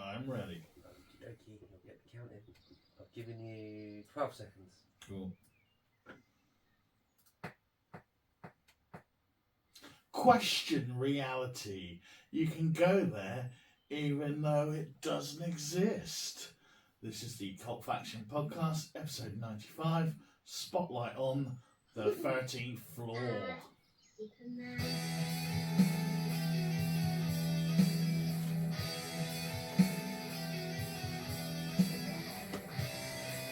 I'm ready. Okay, I'll get the count in. I've given you 12 seconds. Cool. Question reality. You can go there even though it doesn't exist. This is the Cult Faction Podcast, episode 95, Spotlight on the 13th Floor.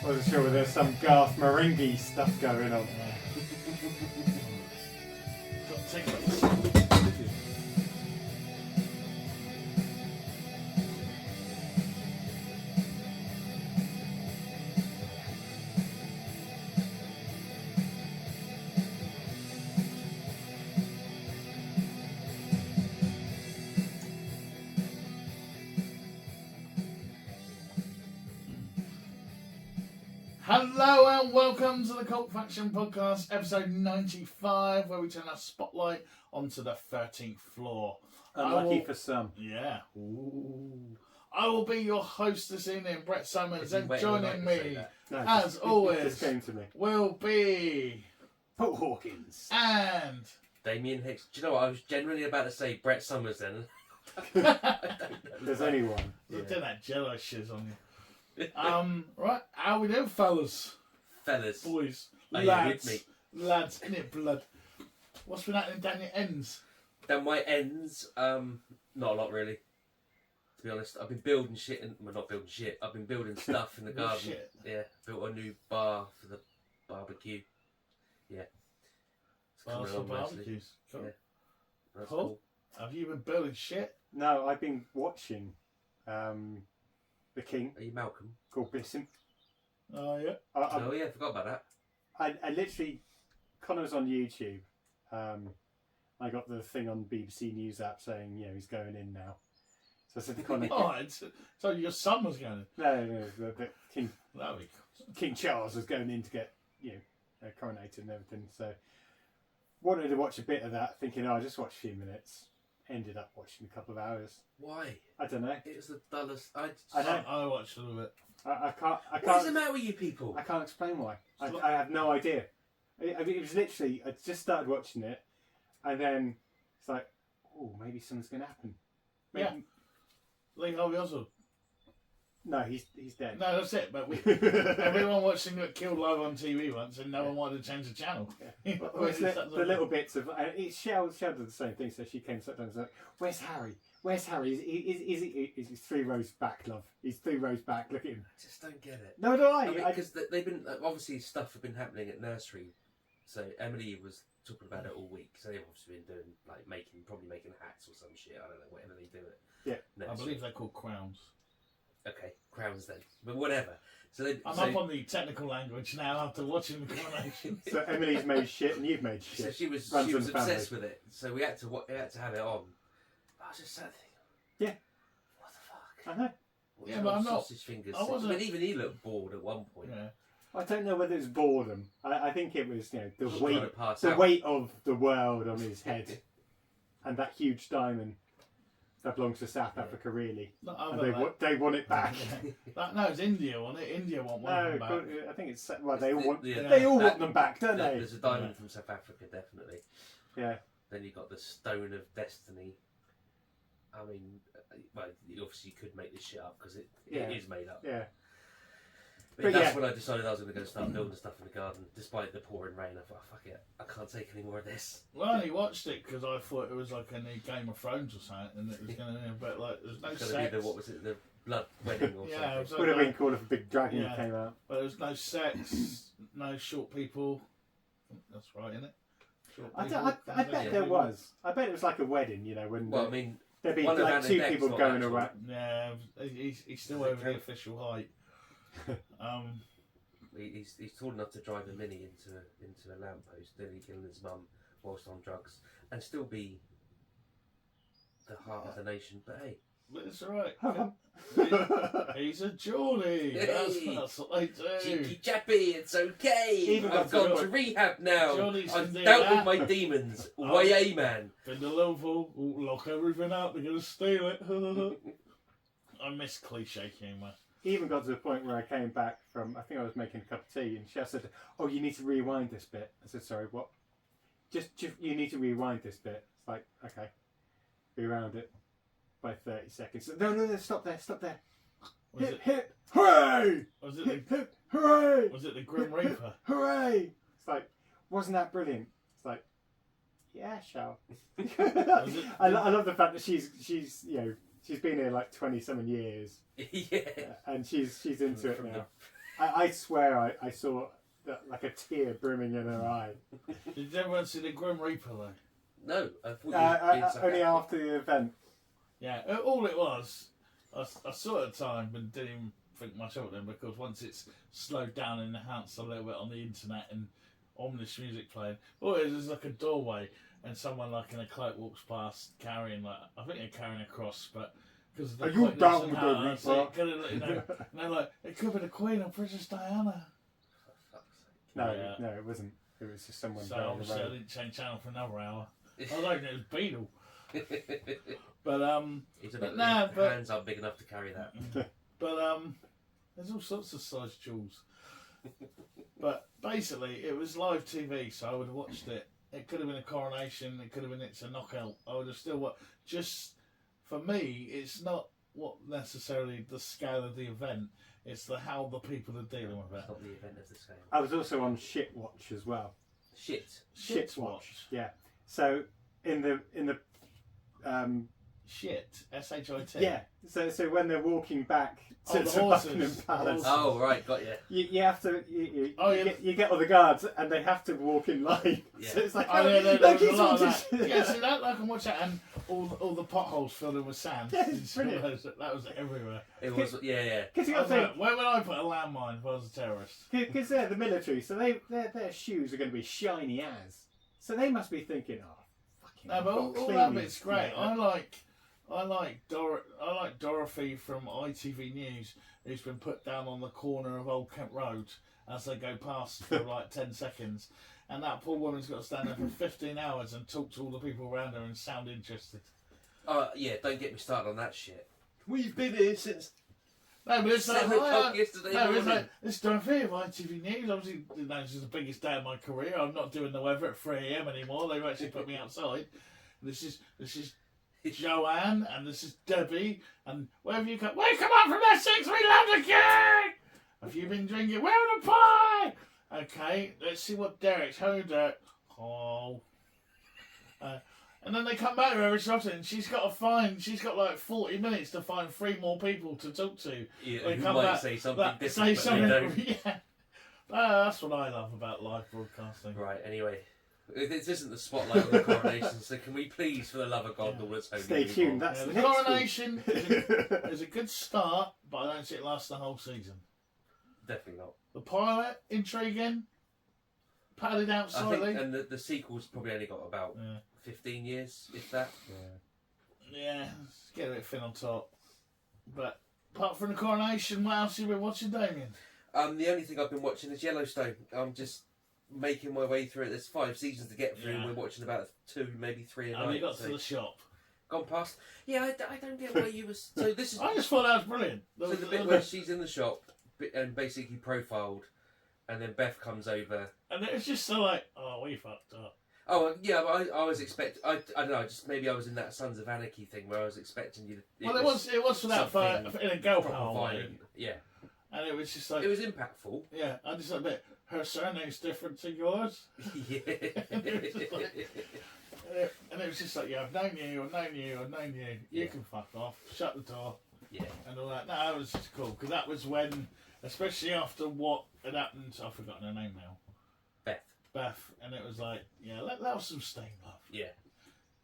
I wasn't sure whether there's some Garth Marenghi stuff going on. Got to take it. Hello and welcome to the Cult Faction Podcast, episode 95, where we turn our spotlight onto the 13th floor. Unlucky for some. Yeah. Ooh. I will be your host this evening, Brett Summers, and joining me, as always, it just came to me. will be Paul Hawkins and Damien Hicks. Do you know what? I was genuinely about to say Brett Summers then. There's only one. You're doing that jello shiz on you. Right, how we doing, fellas? Fellas. Boys. Are Lads. you with me? Lads, innit blood? What's been happening down your ends? Down my ends, not a lot really. To be honest, I've been building shit, well, not building shit. I've been building stuff in the garden. Shit. Yeah, built a new bar for the barbecue. Yeah. It's Bars coming for along nicely. barbecues. Cool. Yeah. That's Cool. cool. Have you been building shit? No, I've been watching The King, Are you Malcolm? called Bissing. Oh, yeah. Oh yeah, I forgot about that. I literally, Connor was on YouTube. I got the thing on BBC News app saying, he's going in now. So I said to Connor, Oh, so your son was going. no, but That'd be King Charles was going in to get, coronated and everything. So wanted to watch a bit of that, thinking, I'll just watch a few minutes. Ended up watching a couple of hours. Why? I don't know. It was the dullest. I know. I watched a little bit. I What's the can't. matter with you people? I can't explain why. I have no idea. I mean, it was literally. I just started watching it, and then it's like, oh, maybe something's going to happen. Maybe, Yeah. Lee Harvey Oswald. No, he's dead. No, that's it. But everyone watching got killed live on TV once, and no one wanted to change the channel. Well, it's the little bits of it. Shell did the same thing. So she came sat down and said, "Where's Harry? Where's Harry? Is he 3 rows back, love? He's 3 rows back. Look at him." I just don't get it. No, do I? Because they've been obviously stuff had been happening at nursery, so Emily was talking about it all week. So they've obviously been doing like probably making hats or some shit. I don't know, whatever they do it. Yeah, I believe they're called crowns. Okay, crowns then, but whatever. So I'm up on the technical language now after watching the coronation. So Emily's made shit and you've made shit. So she was Runs in the obsessed family. with it. So we had to have it on. I was just sat there. Yeah. What the fuck? I know. Yeah, but I'm not- Sausage fingers. I wasn't- I mean, even he looked bored at one point. Yeah. I don't know whether it's boredom. I think it was the Trying weight, to pass the out. weight of the world on his head, and that huge diamond that belongs to South Africa, really. Not And over they want it back. No, it's India, wasn't it? India want one of them back. I think it's they all want Yeah, they all that- want them back, don't they? There's a diamond from South Africa, definitely. Yeah. Then you got the Stone of Destiny. I mean, well, you obviously could make this shit up because it is made up. Yeah. But But that's yeah. when I decided I was going to go start building stuff in the garden, despite the pouring rain. I thought, fuck it, I can't take any more of this. Well, I only watched it because I thought it was like a new Game of Thrones or something, and it was going to be, but like, there's no It's going to sex. be the, what was it, the blood wedding or Yeah, it was something. Would have been cool if a big dragon Yeah. came out. But there's no sex, no short people. That's right, isn't it? Short I people. bet there was. I bet it was like a wedding, when Well, I mean, there'd be one like around the 2 neck's people not going actual. around. Yeah, he's still over the official height. he's tall enough to drive a Mini into a lamppost, nearly killing his mum whilst on drugs, and still be the heart of the nation. But hey, But it's alright. He's a Geordie. Hey. That's what they do. cheeky chappy, it's okay. Even I've got gone to- to rehab now. Johnny's I've can do dealt that. with my demons. Way man. Been to Liverpool, lock everything up, they're going to steal it. I miss cliche humour. Even got to the point where I came back from, I think I was making a cup of tea, and Chef said, "Oh, you need to rewind this bit." I said, "Sorry, what?" Just you need to rewind this bit. It's like, okay, rewound it by 30 seconds. No, stop there. Was Hip, it? hip, hooray! Was it Hip, the? hip, hooray! Was it the Grim Reaper? Hooray! It's like, wasn't that brilliant? It's like, yeah, Shao. I love the fact that she's she's been here like 20-something years. Yeah. And she's into it now. I swear I saw like a tear brimming in her eye. Did everyone see the Grim Reaper though? No, I thought only after the event. Yeah, all it was, I saw it at the time but didn't even think much of it then, because once it's slowed down in the house a little bit on the internet and ominous music playing, all it is like a doorway and someone like in a cloak walks past carrying like, I think they're carrying a cross, but because Are you down with the Reaper? And they're like, it could be the Queen or Princess Diana. No, Yeah. no, it wasn't. It was just someone So down the obviously I road. didn't change channel for another hour. I was hoping it was Beetle. But His hands aren't big enough to carry that. But there's all sorts of size jewels. But basically, it was live TV, so I would have watched it. It could have been a coronation. It could have been It's a Knockout. I would have still watched. Just for me, it's not what necessarily the scale of the event. It's how the people are dealing with it. It's not the event of the scale. I was also on Shit Watch as well. Shit Watch. Yeah. So in the Shit. S-H-I-T. yeah. So when they're walking back to the Buckingham horses. Palace, Oh right, got you. you have to yeah. you get all the guards and they have to walk in line. Yeah. So it's like, Oh, yeah, there look, was a he's lot of walking- that. Yeah, see that? I can watch that, and all the potholes filled in with sand. Yeah, it's brilliant. That was everywhere. It was yeah. Because you I got was to like, where would I put a landmine if I was a terrorist? because they're the military, so their shoes are going to be shiny as. So they must be thinking, oh, fucking. No, but I've all got to that clean bit's these. great. Yeah. I like Dorothy from ITV News, who's been put down on the corner of Old Kent Road as they go past for like 10 seconds, and that poor woman's got to stand there for 15 hours and talk to all the people around her and sound interested. Yeah, don't get me started on that shit. We've been here since No, but it's like, 7 o'clock yesterday no, it's morning. like, it's Dorothy of ITV News. Obviously, this is the biggest day of my career. I'm not doing the weather at 3 AM anymore. They've actually put me outside. This is Joanne, and this is Debbie, and where have you come? We come up from Essex. We love the king. Have you been drinking? Where are the pie? Okay, let's see what Derek's heard. Oh. And then they come back to her every so often, and she's got like 40 minutes to find 3 more people to talk to. Yeah, They who come might back, say something different, say but something, they don't. yeah. That's what I love about live broadcasting. Right, anyway. This isn't the spotlight on the coronation, so can we please, for the love of God, Yeah. all that's holy Stay move tuned. on? That's Yeah, the the next coronation is a good start, but I don't see it last the whole season. Definitely not. The pilot, intriguing, padded out I slightly. think, and the sequel's probably only got about 15 years, if that. Yeah, let's get a bit thin on top. But apart from the coronation, what else have you been watching, Damien? The only thing I've been watching is Yellowstone. I'm just making my way through it. There's 5 seasons to get through, and we're watching about 2, maybe 3 a night. Have you got so to the shop? gone past? Yeah, I don't get where you was. So this is I just thought that was brilliant. so the bit where she's in the shop and basically profiled, and then Beth comes over. And it was just so like, oh, we fucked up. Oh yeah, but I was expecting. I don't know. Just maybe I was in that Sons of Anarchy thing where I was expecting you to. Well, it was for that something in a girl proper power way. violent. Yeah, And it was just like, it was impactful. yeah, I just like, but her surname's different to yours. Yeah. And it was just like, yeah, I've known you. You Yeah. can fuck off. Shut the door. Yeah. And all that. No, it was just cool. Because that was when, especially after what had happened, I've forgotten her name now. Beth. And it was like, yeah, let have some stain love. Yeah.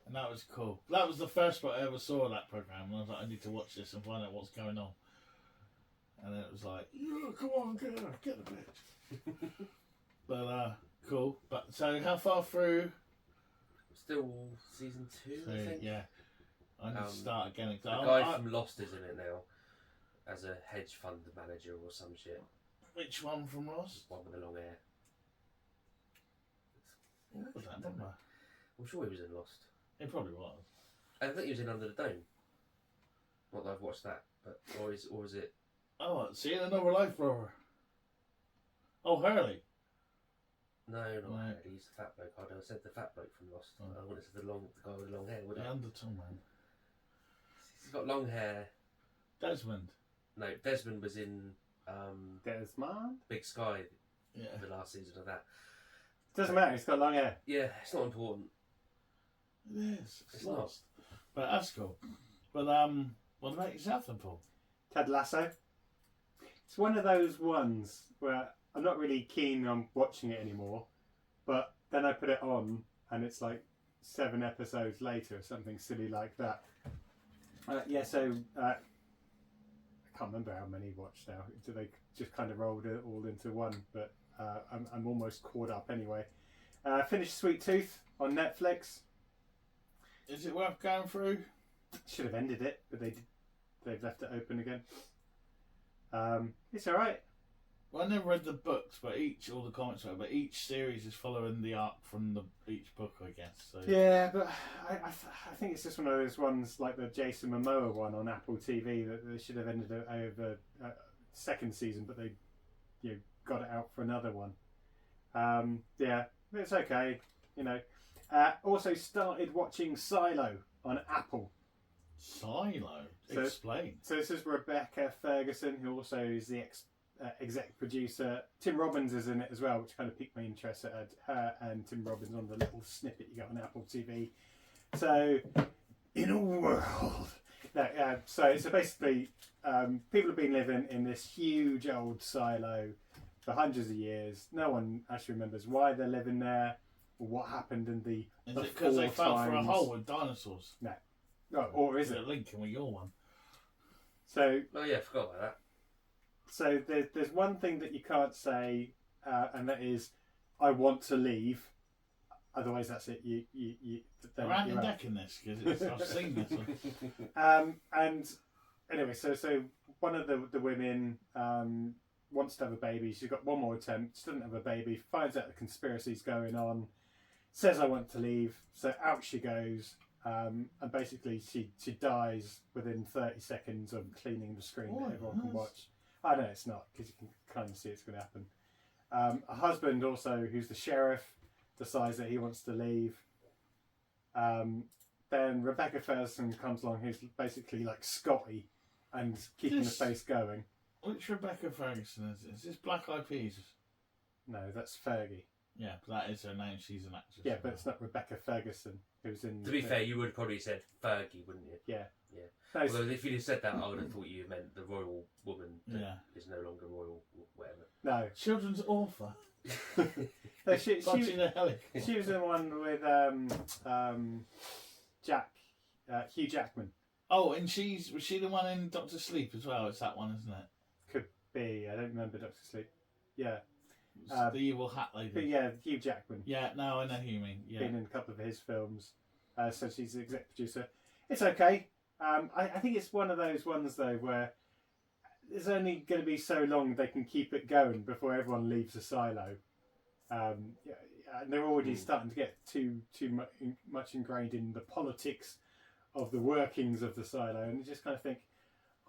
And that was cool. That was the first part I ever saw of that programme. And I was like, I need to watch this and find out what's going on. And then it was like, yeah, come on, get the bitch. But, cool. But, so how far through? Still season 2, I think. Yeah. I need to start again. The guy from Lost is in it now, as a hedge fund manager or some shit. Which one from Ross? One with the long hair. What was that number? I'm sure he was in Lost. It probably was. I think he was in Under the Dome. Not that I've watched that, but or is it? Oh, seeing another life, brother. Oh, Hurley. No, not Right. Harry. He's the fat bloke. I said the fat bloke from Lost. Oh. I would have said the guy with the long hair. Would The I? Underton man. He's got long hair. Desmond. No, Desmond was in Desmond? Big Sky, Yeah. the last season of that. Doesn't matter, he's got long hair. Yeah, it's not important. It is. It's It's lost. But that's cool. But what about yourself then, Paul? Ted Lasso. It's one of those ones where I'm not really keen on watching it anymore, but then I put it on and it's like 7 episodes later or something silly like that. I can't remember how many watched now. So they just kind of rolled it all into one, but I'm almost caught up anyway. Finished Sweet Tooth on Netflix. Is it worth going through? Should have ended it, but they've left it open again. It's all right. Well, I never read the books, but each series is following the arc from each book, I guess. So. Yeah, but I think it's just one of those ones like the Jason Momoa one on Apple TV that they should have ended it over second season, but they got it out for another one. Yeah, it's okay. Also started watching Silo on Apple. Silo? So- Explain. So this is Rebecca Ferguson, who also is the exec producer. Tim Robbins is in it as well, which kind of piqued my interest. I had her and Tim Robbins on the little snippet you get on Apple TV. So, in a world... So basically, people have been living in this huge old silo for hundreds of years. No one actually remembers why they're living there or what happened in the Is it because they fell for a times. hole with dinosaurs? Or is Is it? it linking with your one? So Oh yeah, I forgot about that. So there's one thing that you can't say, and that is, I want to leave. Otherwise, that's it. I'm ranking deck in this because I've seen this one. And anyway, so one of the women wants to have a baby. She's got one more attempt. She doesn't have a baby. Finds out the conspiracy's going on. Says I want to leave. So out she goes. And basically, she dies within 30 seconds of cleaning the screen Oh, that everyone can nice. watch. I know it's not, because you can kind of see it's going to happen. A husband also, who's the sheriff, decides that he wants to leave. Then Rebecca Ferguson comes along, who's basically like Scotty and keeping This- the face going. Which Rebecca Ferguson is this? Is this Black Eyed Peas? No, that's Fergie. Yeah, that is her name. She's an actress. Yeah, but it's not Rebecca Ferguson, who's in... To be fair, you would have probably said Fergie, wouldn't you? Yeah. Yeah. No, it's- Although if you'd have said that, I would have thought you meant the royal woman that Yeah. is no longer royal, or whatever. no. Children's author. No, she Bunching a helicopter. She was in one with Hugh Jackman. Oh, and was she the one in Doctor Sleep as well? It's that one, isn't it? Could be. I don't remember Doctor Sleep. Yeah. It's Uh, the evil hat lady. But yeah, Hugh Jackman. Yeah, no, I know who you mean. Yeah. Been in a couple of his films. So she's the exec producer. It's okay. I think it's one of those ones, though, where there's only going to be so long they can keep it going before everyone leaves the silo. And they're already starting to get too much ingrained in the politics of the workings of the silo, and you just kind of think,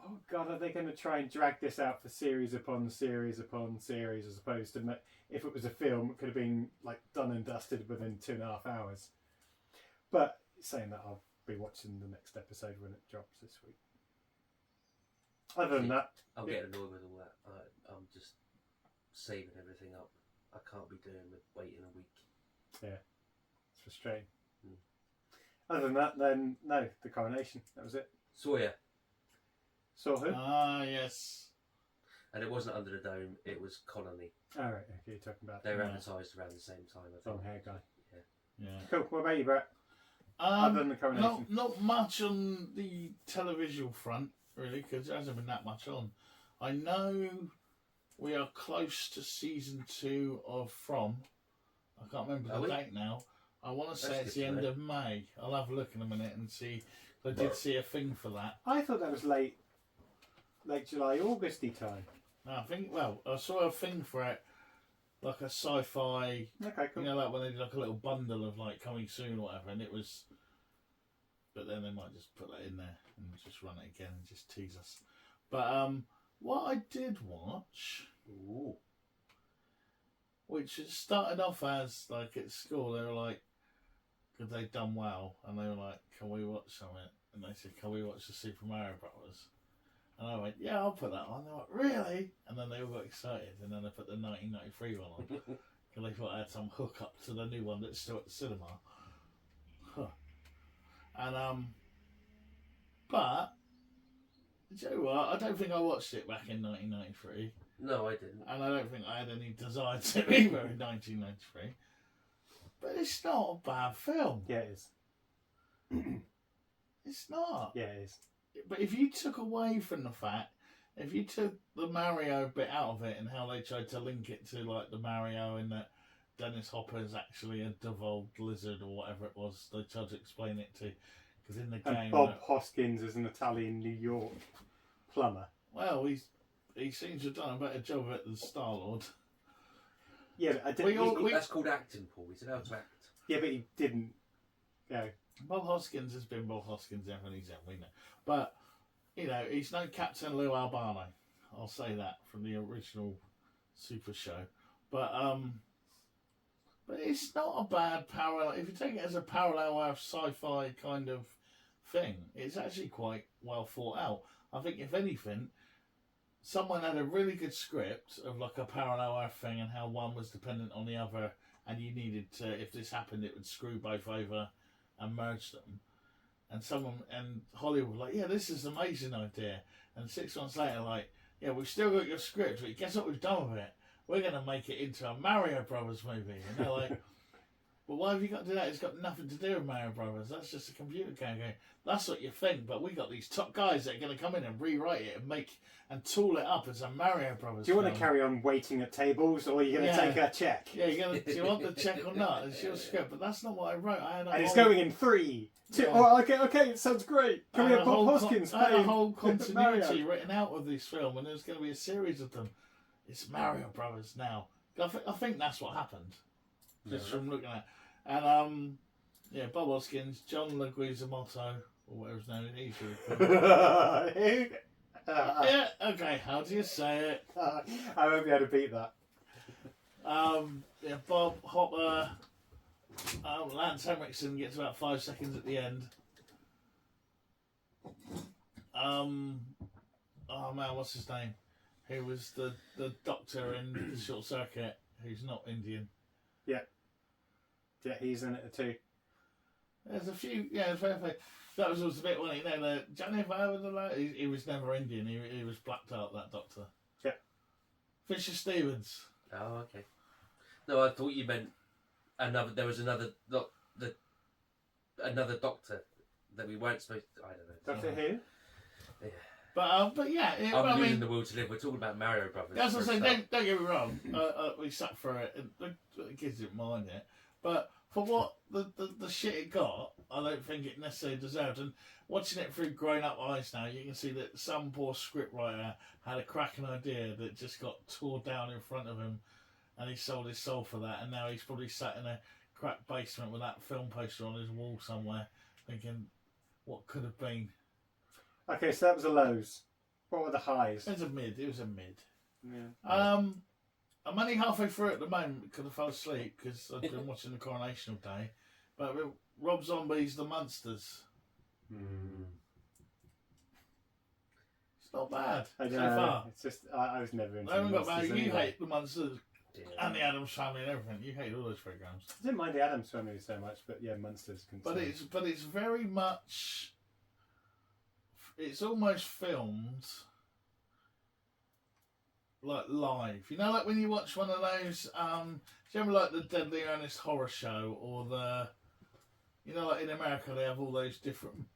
oh God, are they going to try and drag this out for series upon series upon series, as opposed to if it was a film, it could have been like done and dusted within 2.5 hours. But saying that, I'll be watching the next episode when it drops this week. Other than that, I'm getting annoyed with all that. I'm just saving everything up. I can't be doing with waiting a week. it's frustrating. Mm. Other than that, then no, the coronation. That was it. Sawyer, Saw who? Ah, yes. and it wasn't Under the Dome. It was Colony. All right, okay, you're talking about They were Yeah. advertised around the same time. I think. long hair guy. Yeah. Cool. What about you, Brett? Other than the coronation. Not much on the televisual front, really, because there hasn't been that much on. I know we are close to season 2 of From. I can't remember Are the we? date now. I want to say That's it's good the to end know. of May. I'll have a look in a minute and see. I did see a thing for that. I thought that was late July, Augusty time. No, I saw a thing for it, like a sci-fi. Okay, cool. You know, like when they did like a little bundle of like coming soon or whatever, and it was but then they might just put that in there and just run it again and just tease us. But what I did watch, which it started off as like at school, they were like, because they'd done well, and they were like, "Can we watch something?" And they said, "Can we watch the Super Mario Brothers?" And I went, "Yeah, I'll put that on." They went, "Really?" And then they all got excited, and then they put the 1993 one on because they thought I had some hook up to the new one that's still at the cinema. And but do you know what? I don't think I watched it back in 1993. No, I didn't. And I don't think I had any desire to either in 1993. But it's not a bad film. Yeah, it is. It's not. Yeah, it is. But if you took away from the fact, if you took the Mario bit out of it and how they tried to link it to like the Mario and that Dennis Hopper's actually a devolved lizard or whatever it was, they tried to explain it to, because in the game... And Bob Hoskins is an Italian New York plumber. Well, he seems to have done a better job of it than Star-Lord. Yeah, but I didn't... That's called acting, Paul. He's allowed to act. Yeah, but he didn't. No. Bob Hoskins has been Bob Hoskins everything he's ever, we know. But, you know, he's no Captain Lou Albano. I'll say that from the original Super Show. But it's not a bad parallel. If you take it as a parallel of sci-fi kind of thing, it's actually quite well thought out. I think, if anything, someone had a really good script of like a parallel Earth thing and how one was dependent on the other, and you needed to, if this happened, it would screw both over and merge them. And Hollywood was like, yeah, this is an amazing idea. And 6 months later, like, yeah, we've still got your script, but guess what we've done with it? We're going to make it into a Mario Brothers movie. And they're like, well, why have you got to do that? It's got nothing to do with Mario Brothers. That's just a computer game. That's what you think, but we got these top guys that are going to come in and rewrite it and make and tool it up as a Mario Brothers. Do you want to carry on waiting at tables, or are you going to take a check? Yeah, do you want the check or not? It's your script, but that's not what I wrote. And it's going in 3, 2. Yeah. Oh, okay, it sounds great. Can we have Bob Hoskins? I had a whole continuity written out of this film, and there's going to be a series of them. It's Mario Brothers now. I think that's what happened. Just from looking at it. And Bob Hoskins, John Leguizamo, or whatever his name is, he's yeah, okay, how do you say it? I won't be able to beat that. Bob Hopper, Lance Henriksen gets about 5 seconds at the end. Oh man, what's his name? Who was the doctor in the Short Circuit, who's not Indian. Yeah, he's in it too. There's a few, that was a bit, wasn't it? Johnny he was never Indian, he was blacked out, that doctor. Yeah. Fisher Stevens. Oh, okay. No, I thought you meant there was another doctor that we weren't supposed to, I don't know. Doctor Who? Yeah. But yeah, I'm losing the will to live. We're talking about Mario Brothers. That's what I'm saying. Don't get me wrong. We sat for it, and the kids didn't mind it. But for what the shit it got, I don't think it necessarily deserved. And watching it through grown-up eyes now, you can see that some poor scriptwriter had a cracking idea that just got tore down in front of him, and he sold his soul for that. And now he's probably sat in a cracked basement with that film poster on his wall somewhere, thinking, what could have been. Okay, so that was the lows. What were the highs? It was a mid. Yeah. I'm only halfway through at the moment because I fell asleep because I've been watching the Coronation all day. But Rob Zombie's The Munsters. It's not bad so far. It's just I was never into. I haven't got Munsters You anyway. hate The Munsters and the Addams Family and everything. You hate all those programs. I didn't mind the Addams Family so much, but yeah, Munsters can. But it's very much. It's almost filmed like live. You know, like when you watch one of those, do you remember like the Deadly Ernest horror show or like in America they have all those different,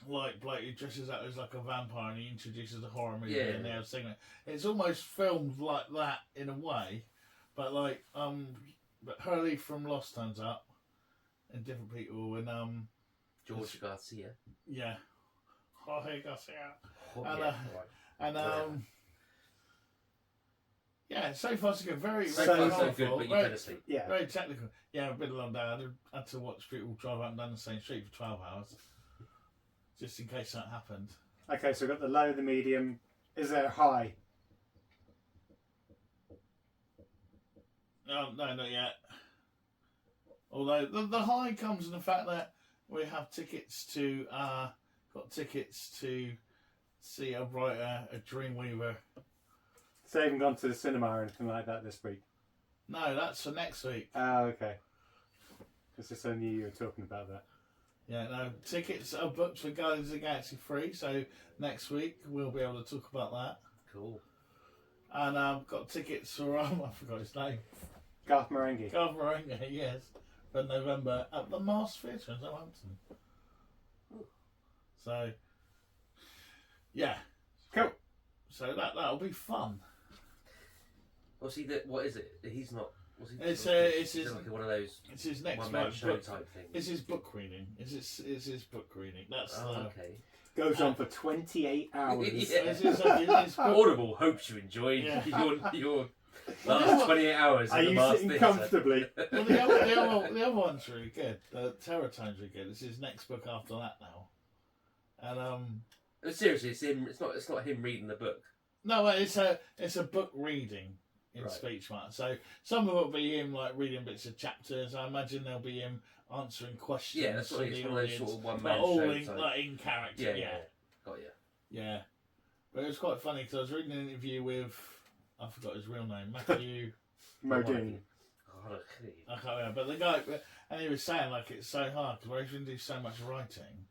like bloke who dresses up as like a vampire and he introduces a horror movie and they have singing it. It's almost filmed like that in a way, but like, but Hurley from Lost turns up and different people and George Garcia. Yeah. Jorge Garcia. So far so good. Very so good, but you fell asleep. Yeah. Very technical. Yeah, a bit of a long day. I had to watch people drive up and down the same street for 12 hours. just in case that happened. Okay, so we've got the low, the medium. Is there a high? No, not yet. Although the high comes in the fact that we have tickets to see a writer, a Dreamweaver. So you haven't gone to the cinema or anything like that this week? No, that's for next week. Oh, okay. Because I knew you were talking about that. Yeah, no, tickets are booked for Guardians of the Galaxy 3, so next week we'll be able to talk about that. Cool. And I've got tickets for, I forgot his name. Garth Marenghi. Garth Marenghi, yes, for November at the Mars Theatre in Southampton. So, yeah. Cool. So that'll be fun. What's he? What is it? He's not. What's he? It's his like one of those. It's his next one-man show book type thing. It's his book reading. It's his book reading. That's okay. Goes on for 28 hours. Yeah. it's his book. Audible hopes you enjoyed your last 28 hours. Are at the you Mars sitting Theatre. comfortably? Well, the other one's really good. The Terror Tone's really good. It's his next book after that now. And Seriously, it's him. It's not him reading the book. no, it's a book reading in Right. speech mark. So some of it will be him like reading bits of chapters. I imagine there'll be him answering questions. Yeah, that's what from it's the one of those audience, sort of one but man all show in, type. like in character. Yeah. Got you. Yeah. But it was quite funny because I was reading an interview with, I forgot his real name, Matthew. Modine. God, I can't remember. But the guy, and he was saying like it's so hard because we're going to do so much writing,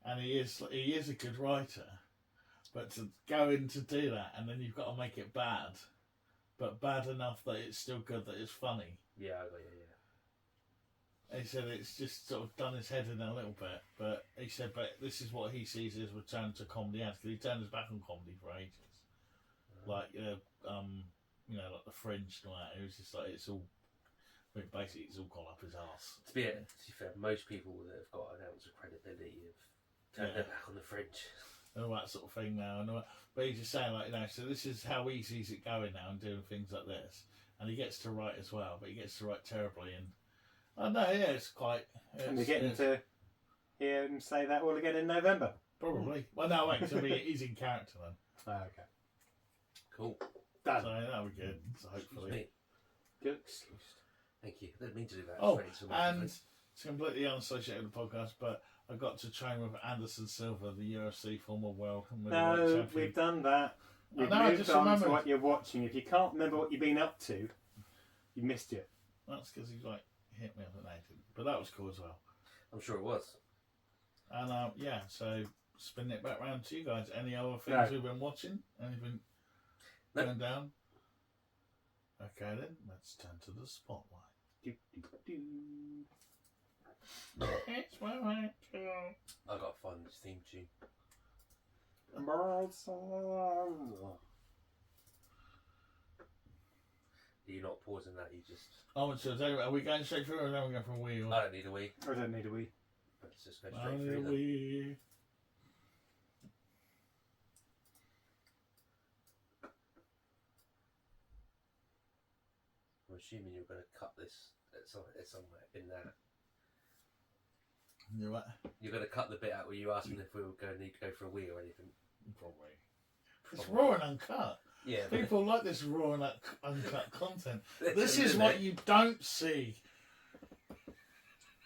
and he is a good writer, but to go in to do that and then you've got to make it bad, but bad enough that it's still good, that it's funny. Yeah, I got you. He said it's just sort of done his head in a little bit, but he said, but this is what he sees as return to comedy as, because he turned his back on comedy for ages. Like, like the Fringe and all that. It was just like, basically it's all gone up his arse. To be fair, most people that have got an ounce of credibility have turned their back on the Fringe. And all that sort of thing now. But he's just saying, like, so this is how he sees it going now and doing things like this. And he gets to write as well, but he gets to write terribly. And I know, yeah, it's quite. And you're getting to hear him say that all again in November. Probably. Well, no, wait, so he's in character then. Oh, okay. Cool. Done. So that'll be good. So hopefully. Good. Thank you. I didn't mean to do that. Oh, Straight to my and face. it's completely unassociated with the podcast, but I got to train with Anderson Silva, the UFC former world middleweight No, champion. we've done that. We've I moved just on to remembered. what you're watching. If you can't remember what you've been up to, you missed it. That's because he like hit me up at Nathan, but that was cool as well. I'm sure it was. And yeah, so spin it back round to you guys. Any other things No. we've been watching? Anything No. going down? Okay then, let's turn to the spotlight. Do, do, do. It's my way to. I got to find this theme tune. You're not pausing that. You just. Oh, so are we going straight through or are we going for a wee? Or... I don't need a wee. I don't need a wee. Let's just go I straight need through a them. wee. I'm assuming you're going to cut this at somewhere in that. You what? You're going to cut the bit out where you asked me if we were going to need to go for a wee or anything. Probably. It's raw and uncut. Yeah. but- People like this raw and uncut content. That's This it, is isn't what it? you don't see.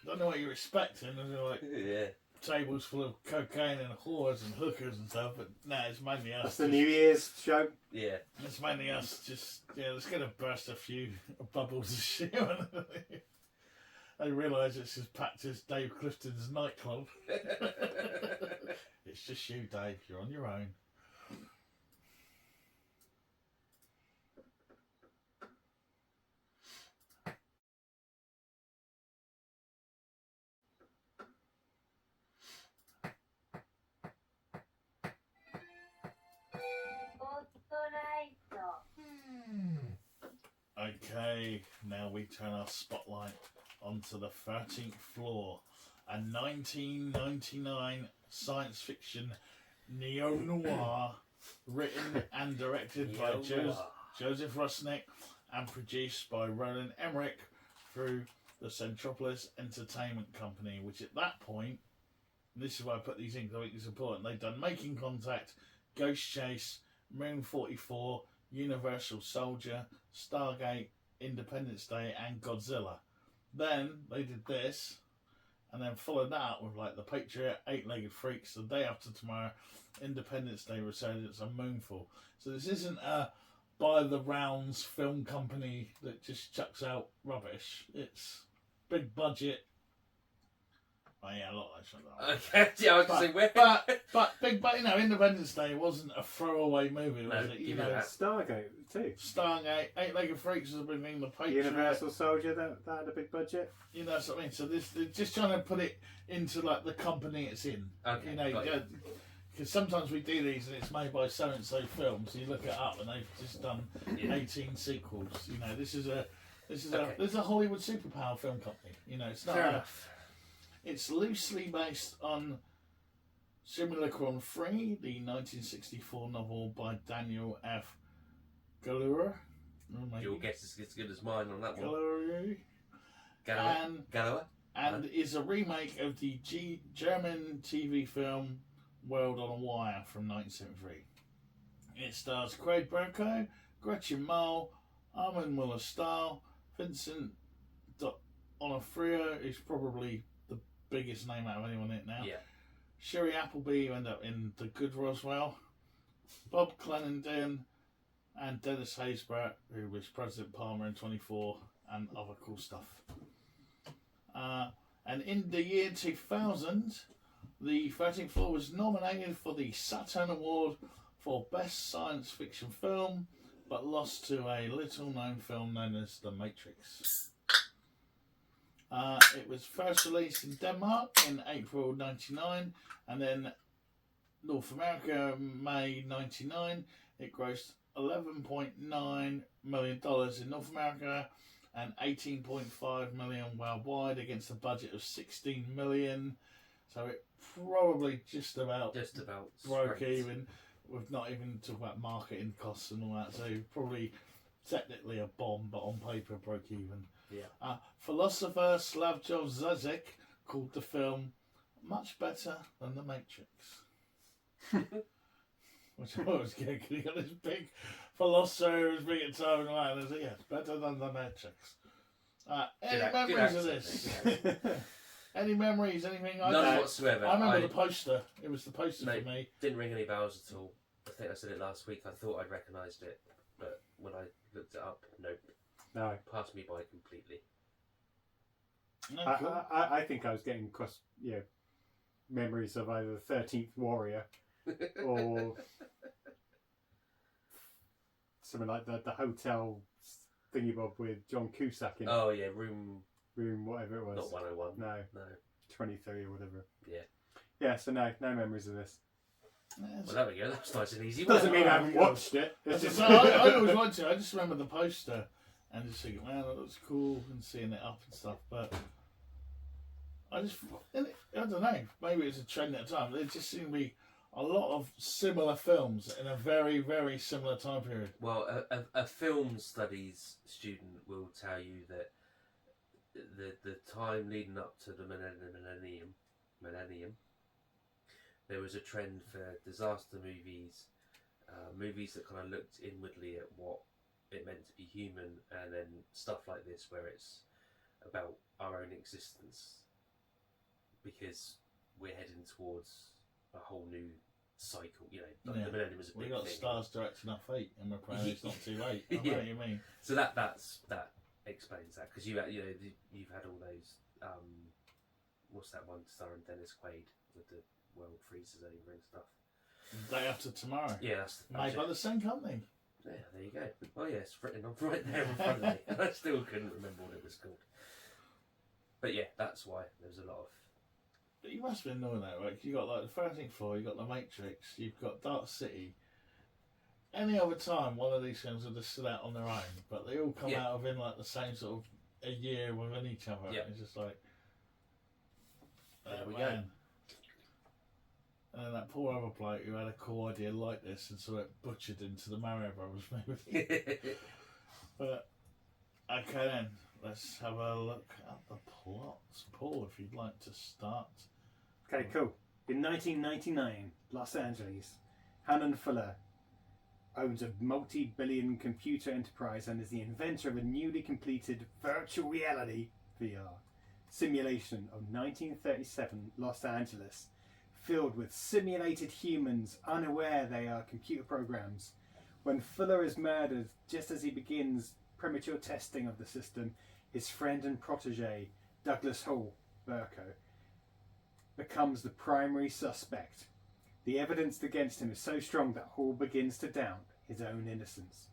Don't know what you're expecting. There's like Yeah. tables full of cocaine and whores and hookers and stuff, but no, it's mainly us. That's the New Year's show. Yeah. It's mainly us. Just let's get to burst a few bubbles of shit. They realise it's as packed as Dave Clifton's nightclub. It's just you, Dave. You're on your own. Okay, now we turn our spotlight onto the 13th Floor, a 1999 science fiction neo-noir written and directed by Neo-noir. Josef Rusnak and produced by Roland Emmeric through the Centropolis Entertainment Company, which at that point this is why I put these in because I think it's important. They've done Making Contact, Ghost Chase, Moon 44, Universal Soldier, Stargate, Independence Day, and Godzilla. Then they did this, and then followed that up with like The Patriot, Eight-Legged Freaks, The Day After Tomorrow, Independence Day, Resurgence, and Moonfall. So this isn't a by the rounds film company that just chucks out rubbish. It's big budget. Oh yeah, a lot of that shit. Okay, yeah, I was going to say where. But Independence Day wasn't a throwaway movie, was it? You know, Stargate too. Stargate, Eight-Legged Freaks was a big thing. The Patriot, Universal Soldier that had a big budget. You know, that's what I mean. So they're just trying to put it into like the company it's in. Okay, you know, because sometimes we do these and it's made by so and so films. You look it up and they've just done 18 sequels. You know, this is a Hollywood superpower film company. You know, it's not. Fair enough. It's loosely based on Simulacrum 3, the 1964 novel by Daniel F. Galluer. Your guess is as good as mine on that one. Galluer. And is a remake of the German TV film World on a Wire from 1973. It stars Craig Bierko, Gretchen Mol, Armin Mueller-Stahl, Vincent D'Onofrio, who's probably the biggest name out of anyone in it now. Yeah. Sherry Appleby, who ended up in The Good Roswell, Bob Clenenden, and Dennis Haysbert, who was President Palmer in 24, and other cool stuff. And in the year 2000, the 13th Floor was nominated for the Saturn Award for Best Science Fiction Film, but lost to a little-known film known as The Matrix. It was first released in Denmark in April '99, and then North America May '99. It grossed $11.9 million in North America and $18.5 million worldwide against a budget of $16 million. So it probably just about broke even, with not even talk about marketing costs and all that. So probably technically a bomb, but on paper broke even. Yeah. Philosopher Slavoj Zizek called the film much better than The Matrix. Which I always get because he got this big philosopher who's big at time and all that. And I said, yeah, it's better than The Matrix. Any memories of this? Any memories? Anything? None whatsoever. I remember the poster. It was the poster for me. Didn't ring any bells at all. I think I said it last week. I thought I'd recognised it, but when I looked it up, nope. No. Passed me by completely. No, cool. I think I was getting memories of either the 13th Warrior or something like the hotel thingy-bob with John Cusack in it. Oh yeah, room whatever it was. Not 101. No. No. 23 or whatever. Yeah. Yeah, so no memories of this. Well, there we go. That's nice and easy. Doesn't mean I haven't watched it. It's just, I always watch it. I just remember the poster and just thinking, man, that looks cool, and seeing it up and stuff. But I don't know. Maybe it's a trend at a time. There just seemed to be a lot of similar films in a very, very similar time period. Well, a film studies student will tell you that the time leading up to the millennium, there was a trend for disaster movies, movies that kind of looked inwardly at what it meant to be human, and then stuff like this where it's about our own existence, because we're heading towards a whole new cycle. You know, the millennium was a big thing. We got stars directing our fate, and we're praying it's not too late. I know what you mean. So that explains that, because you've had all those. What's that one starring Dennis Quaid with the world freezes over and stuff? Day After Tomorrow. Yeah, that's made by the same company. Yeah, there you go. Oh yeah, it's written up right there in front of me, and I still couldn't remember what it was called. But yeah, that's why there's a lot of. But you must have been knowing that, right? You got like the 13th Floor, you got the Matrix, you've got Dark City. Any other time, one of these films would have stood out on their own, but they all come out within like the same sort of a year within each other. Yeah. It's just like, there we go. And then that poor other bloke who had a cool idea like this and saw it butchered into the Mario Brothers movie. But okay then, let's have a look at the plot. Paul, if you'd like to start. Okay, cool. In 1999, Los Angeles, Hannon Fuller owns a multi-billion computer enterprise and is the inventor of a newly completed virtual reality VR simulation of 1937 Los Angeles, filled with simulated humans unaware they are computer programs. When Fuller is murdered just as he begins premature testing of the system, his friend and protege, Douglas Bierko, becomes the primary suspect. The evidence against him is so strong that Hall begins to doubt his own innocence.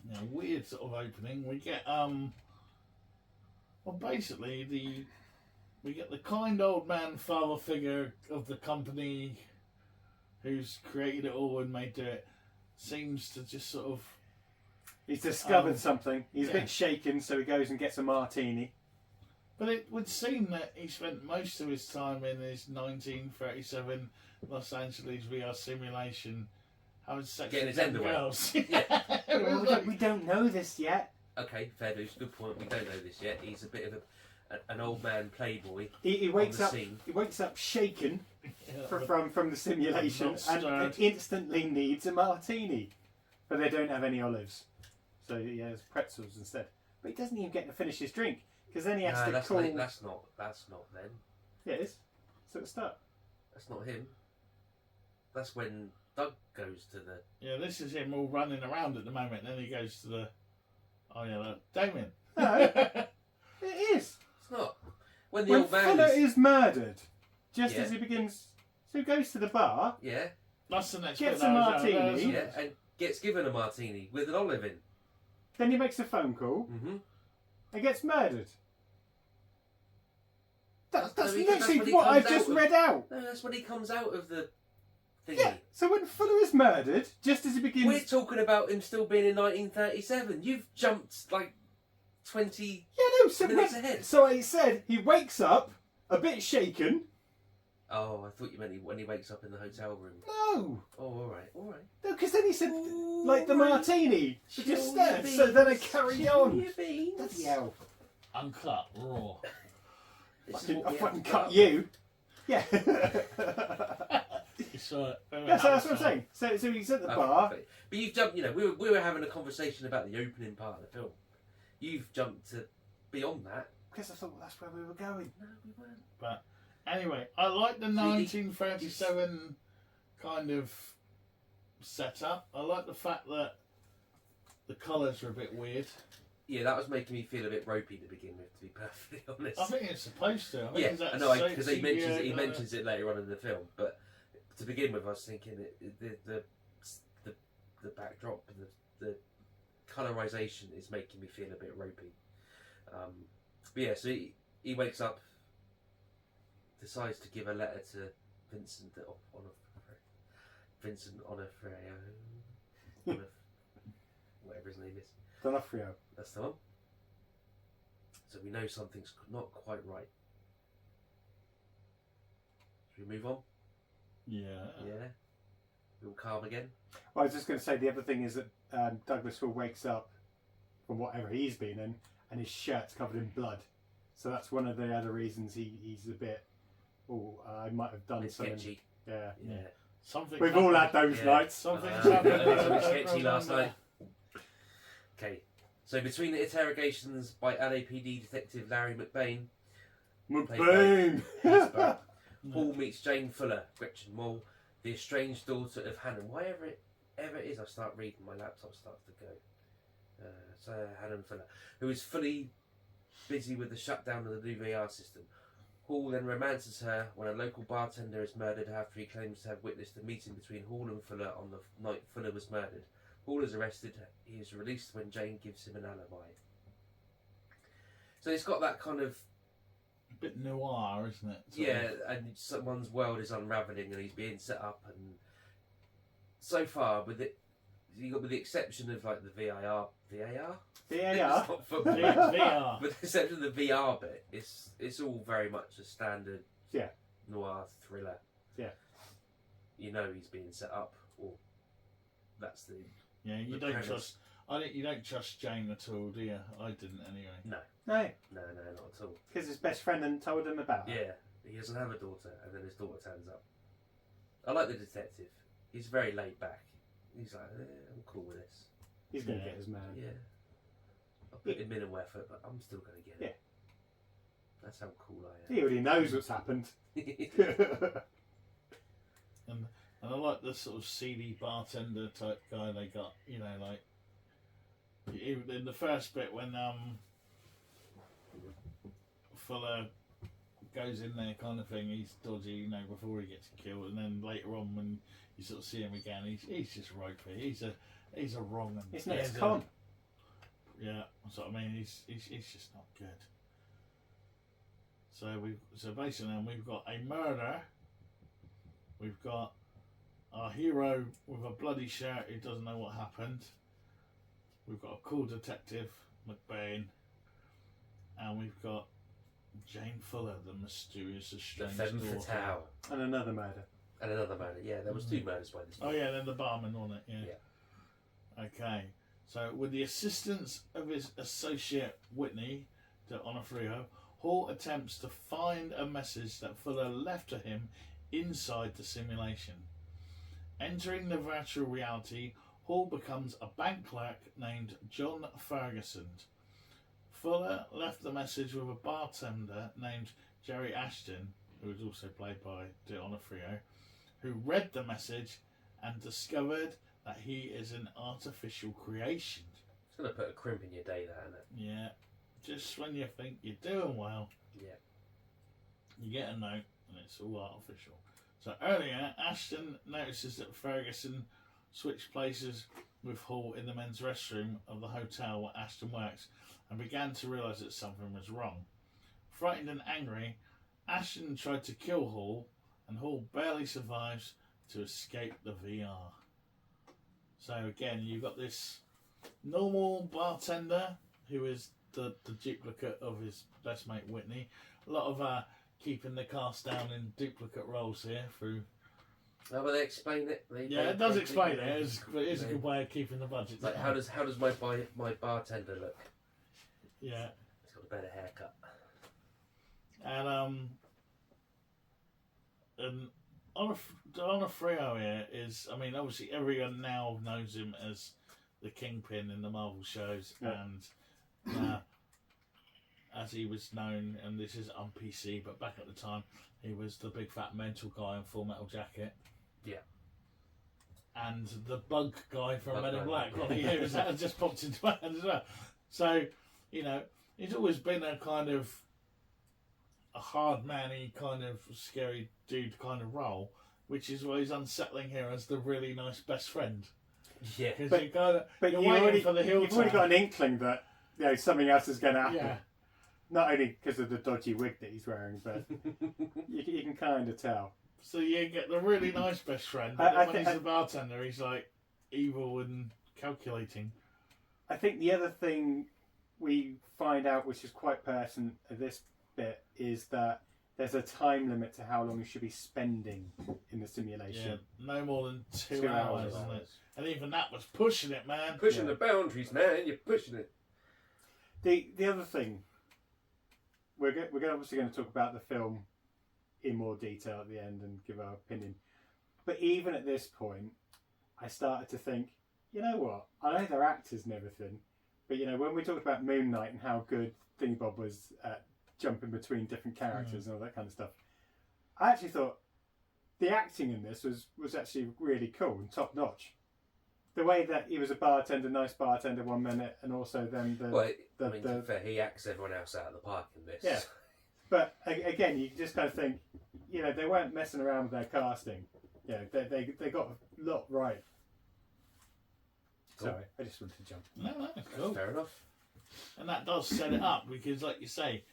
Yeah, weird sort of opening. We get well, basically we get the kind old man father figure of the company who's created it all and made it. Seems to just sort of he's discovered something. He's a bit shaken, so he goes and gets a martini. But it would seem that he spent most of his time in his 1937 Los Angeles VR simulation having sex Getting with his end young away. girls. Well, we don't know this yet. Okay, fair dues. Good point. We don't know this yet. He's a bit of an old man playboy. He wakes on the up. scene. He wakes up shaken Yeah. from the simulation Not and stirred. instantly needs a martini, but they don't have any olives, so he has pretzels instead. But he doesn't even get to finish his drink because then he has to that's call. that's not then. Yeah, it is. It's at the start. That's not him. That's when Doug goes to the. Yeah, this is him all running around at the moment. Then he goes to the. Oh yeah, look, Damien. No, it is. It's not. When the When old man Fuller is. is murdered, just Yeah. as he begins, so he goes to the bar, Yeah, That's the next Gets bit a that I was martini. out there. yeah, and gets given a martini with an olive in. then he makes a phone call Mm-hmm. and gets murdered. That's That's literally when he what comes I've just out of- read out. No, that's when he comes out of the thingy. Yeah. So when Fuller is murdered, just as he begins, We're talking about him still being in 1937. You've jumped like 20 yeah, no. So, minutes ahead. so I said he wakes up a bit shaken. Oh, I thought you meant when he wakes up in the hotel room. No, Oh, all right. no, because then he said like the All right. martini. He Chill just your stared. So then I beans. carried Chill on. your beans. Bloody hell! Uncut, raw. This is I what we fucking have to cut put you. Yeah. You saw it. that's what I'm saying. So he's at the up. bar. But you've jumped. You know, we were having a conversation about the opening part of the film. You've jumped to beyond that. Because I thought well, that's where we were going. No, we weren't. But anyway, I like the 1937 kind of setup. I like the fact that the colours are a bit weird. Yeah, that was making me feel a bit ropey to begin with, to be perfectly honest. I think it's supposed to. I think Yeah, it's that I know, because he sexy, mentions he yeah, mentions it later on in the film. But to begin with, I was thinking the backdrop and the colorization is making me feel a bit ropey. But yeah, so he wakes up, decides to give a letter to Vincent D'Onofrio, whatever his name is. D'Onofrio. That's the one. So we know something's not quite right. Should we move on? Yeah. Yeah. We'll calm again. Well, I was just going to say the other thing is that Douglas Hall wakes up from whatever he's been in, and his shirt's covered in blood. So that's one of the other reasons he's a bit. Oh, I might have done It's something. sketchy. Yeah. Yeah. Something. We've all had those Yeah. nights. Something. It happened. was a bit sketchy last night. Okay. So between the interrogations by LAPD detective Larry McBain, McBain. Haysbert, Paul meets Jane Fuller, Gretchen Mol, the estranged daughter of Hannon. Wherever it is, I start reading, my laptop starts to go. So Hannon Fuller, who is fully busy with the shutdown of the new VR system. Hall then romances her when a local bartender is murdered after he claims to have witnessed a meeting between Hall and Fuller on the night Fuller was murdered. Hall is arrested. He is released when Jane gives him an alibi. So it's got that kind of A bit noir, isn't it? yeah, and someone's world is unravelling and he's being set up, and so far with the exception of like the VAR. VAR. It's not for VR. With the exception of the VR bit, it's all very much a standard noir thriller. Yeah. You know he's being set up, or that's the Yeah, you the don't premise. trust. You don't trust Jane at all, do you? I didn't anyway. No, No, not at all. because his best friend hadn't told him about it. Yeah, He doesn't have a daughter, and then his daughter turns up. I like the detective. He's very laid back. He's like, I'm cool with this. He's going to get his man. Yeah. I'll put him in and effort, but I'm still going to get it. That's how cool I am. He already knows what's happened. And I like the sort of seedy bartender type guy they got. You know, like in the first bit when Fuller goes in there, kind of thing. He's dodgy, you know, before he gets killed, and then later on when you sort of see him again, he's just ropey. He's a wrong and It's not con. Yeah, that's what I mean. He's just not good. So basically, then we've got a murder. We've got our hero with a bloody shirt who doesn't know what happened. We've got a cool detective, McBain, and we've got Jane Fuller, the mysterious, The estranged femme daughter. fatale. And another murder. And another murder. Yeah, there was 2 murders by this Oh point. yeah, then the barman on it. Yeah. Okay. So with the assistance of his associate Whitney D'Onofrio, Hall attempts to find a message that Fuller left to him inside the simulation. Entering the virtual reality, Hall becomes a bank clerk named John Ferguson. Fuller left the message with a bartender named Jerry Ashton, who was also played by D'Onofrio, who read the message and discovered that he is an artificial creation. It's going to put a crimp in your day, that, isn't it? Yeah, just when you think you're doing well, Yeah. you get a note and it's all artificial. So earlier, Ashton notices that Ferguson switched places with Hall in the men's restroom of the hotel where Ashton works and began to realise that something was wrong. Frightened and angry, Ashton tried to kill Hall, and Hall barely survives to escape the VR. So again, you've got this normal bartender who is the duplicate of his best mate Whitney. A lot of keeping the cast down in duplicate roles here through. Oh, but they explain it. It does explain it. It is a good way of keeping the budget Like, down. how does my bartender look? Yeah. He's got a better haircut. And D'Onofrio here is, I mean, obviously everyone now knows him as the Kingpin in the Marvel shows, and as he was known, and this is on PC, but back at the time, he was the big fat mental guy in Full Metal Jacket. Yeah. And the bug guy from Bug Men in Man, Black, yeah. one of you, that just popped into my head as well. So, you know, he's always been a kind of a hard man-y kind of scary dude kind of role, which is why he's unsettling here as the really nice best friend. Yeah. Because But you're you've waiting already, for the hill you've already got an inkling that something else is going to happen. Yeah. Not only because of the dodgy wig that he's wearing, but you can kind of tell. So you get the really nice best friend, I but when think- he's the bartender, he's like evil and calculating. I think the other thing we find out, which is quite pertinent at this bit, is that there's a time limit to how long you should be spending in the Yeah, simulation. no more than 2 2 hours, hours. isn't it? And even that was pushing it, man. Pushing Yeah. the boundaries, man. You're pushing it. The other thing, we're obviously going to talk about the film in more detail at the end and give our opinion. But even at this point, I started to think, you know what? I know they're actors and everything, but you know, when we talked about Moon Knight and how good Thingy Bob was at jumping between different characters and all that kind of stuff, I actually thought the acting in this was actually really cool and top notch. The way that he was a bartender, nice bartender 1 minute, and also then Well, I mean, to be fair, he acts everyone else out of the park in this. Yeah. But again, you just kind of think, you know, they weren't messing around with their casting. Yeah, they got a lot right. Cool. Sorry, I just wanted to jump. No, cool. Fair enough. And that does set it up because, like you say,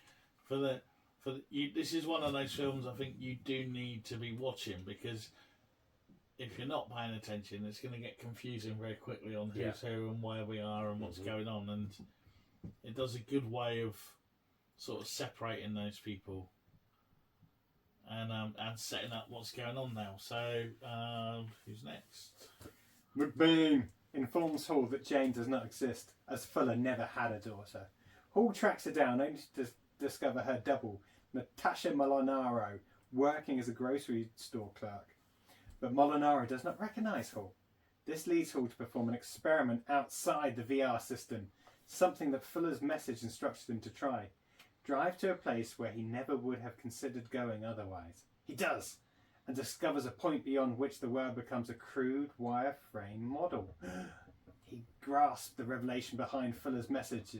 this is one of those films I think you do need to be watching, because if you're not paying attention, it's going to get confusing very quickly on who's who and where we are and what's going on. And it does a good way of sort of separating those people and setting up what's going on now. So, who's next? McBain informs Hall that Jane does not exist, as Fuller never had a daughter. Hall tracks her down only to discover her double Natasha Molinaro, working as a grocery store clerk. But Molinaro does not recognise Hall. This leads Hall to perform an experiment outside the VR system, something that Fuller's message instructed him to try. Drive to a place where he never would have considered going otherwise. He does, and discovers a point beyond which the world becomes a crude wireframe model. He grasped the revelation behind Fuller's message.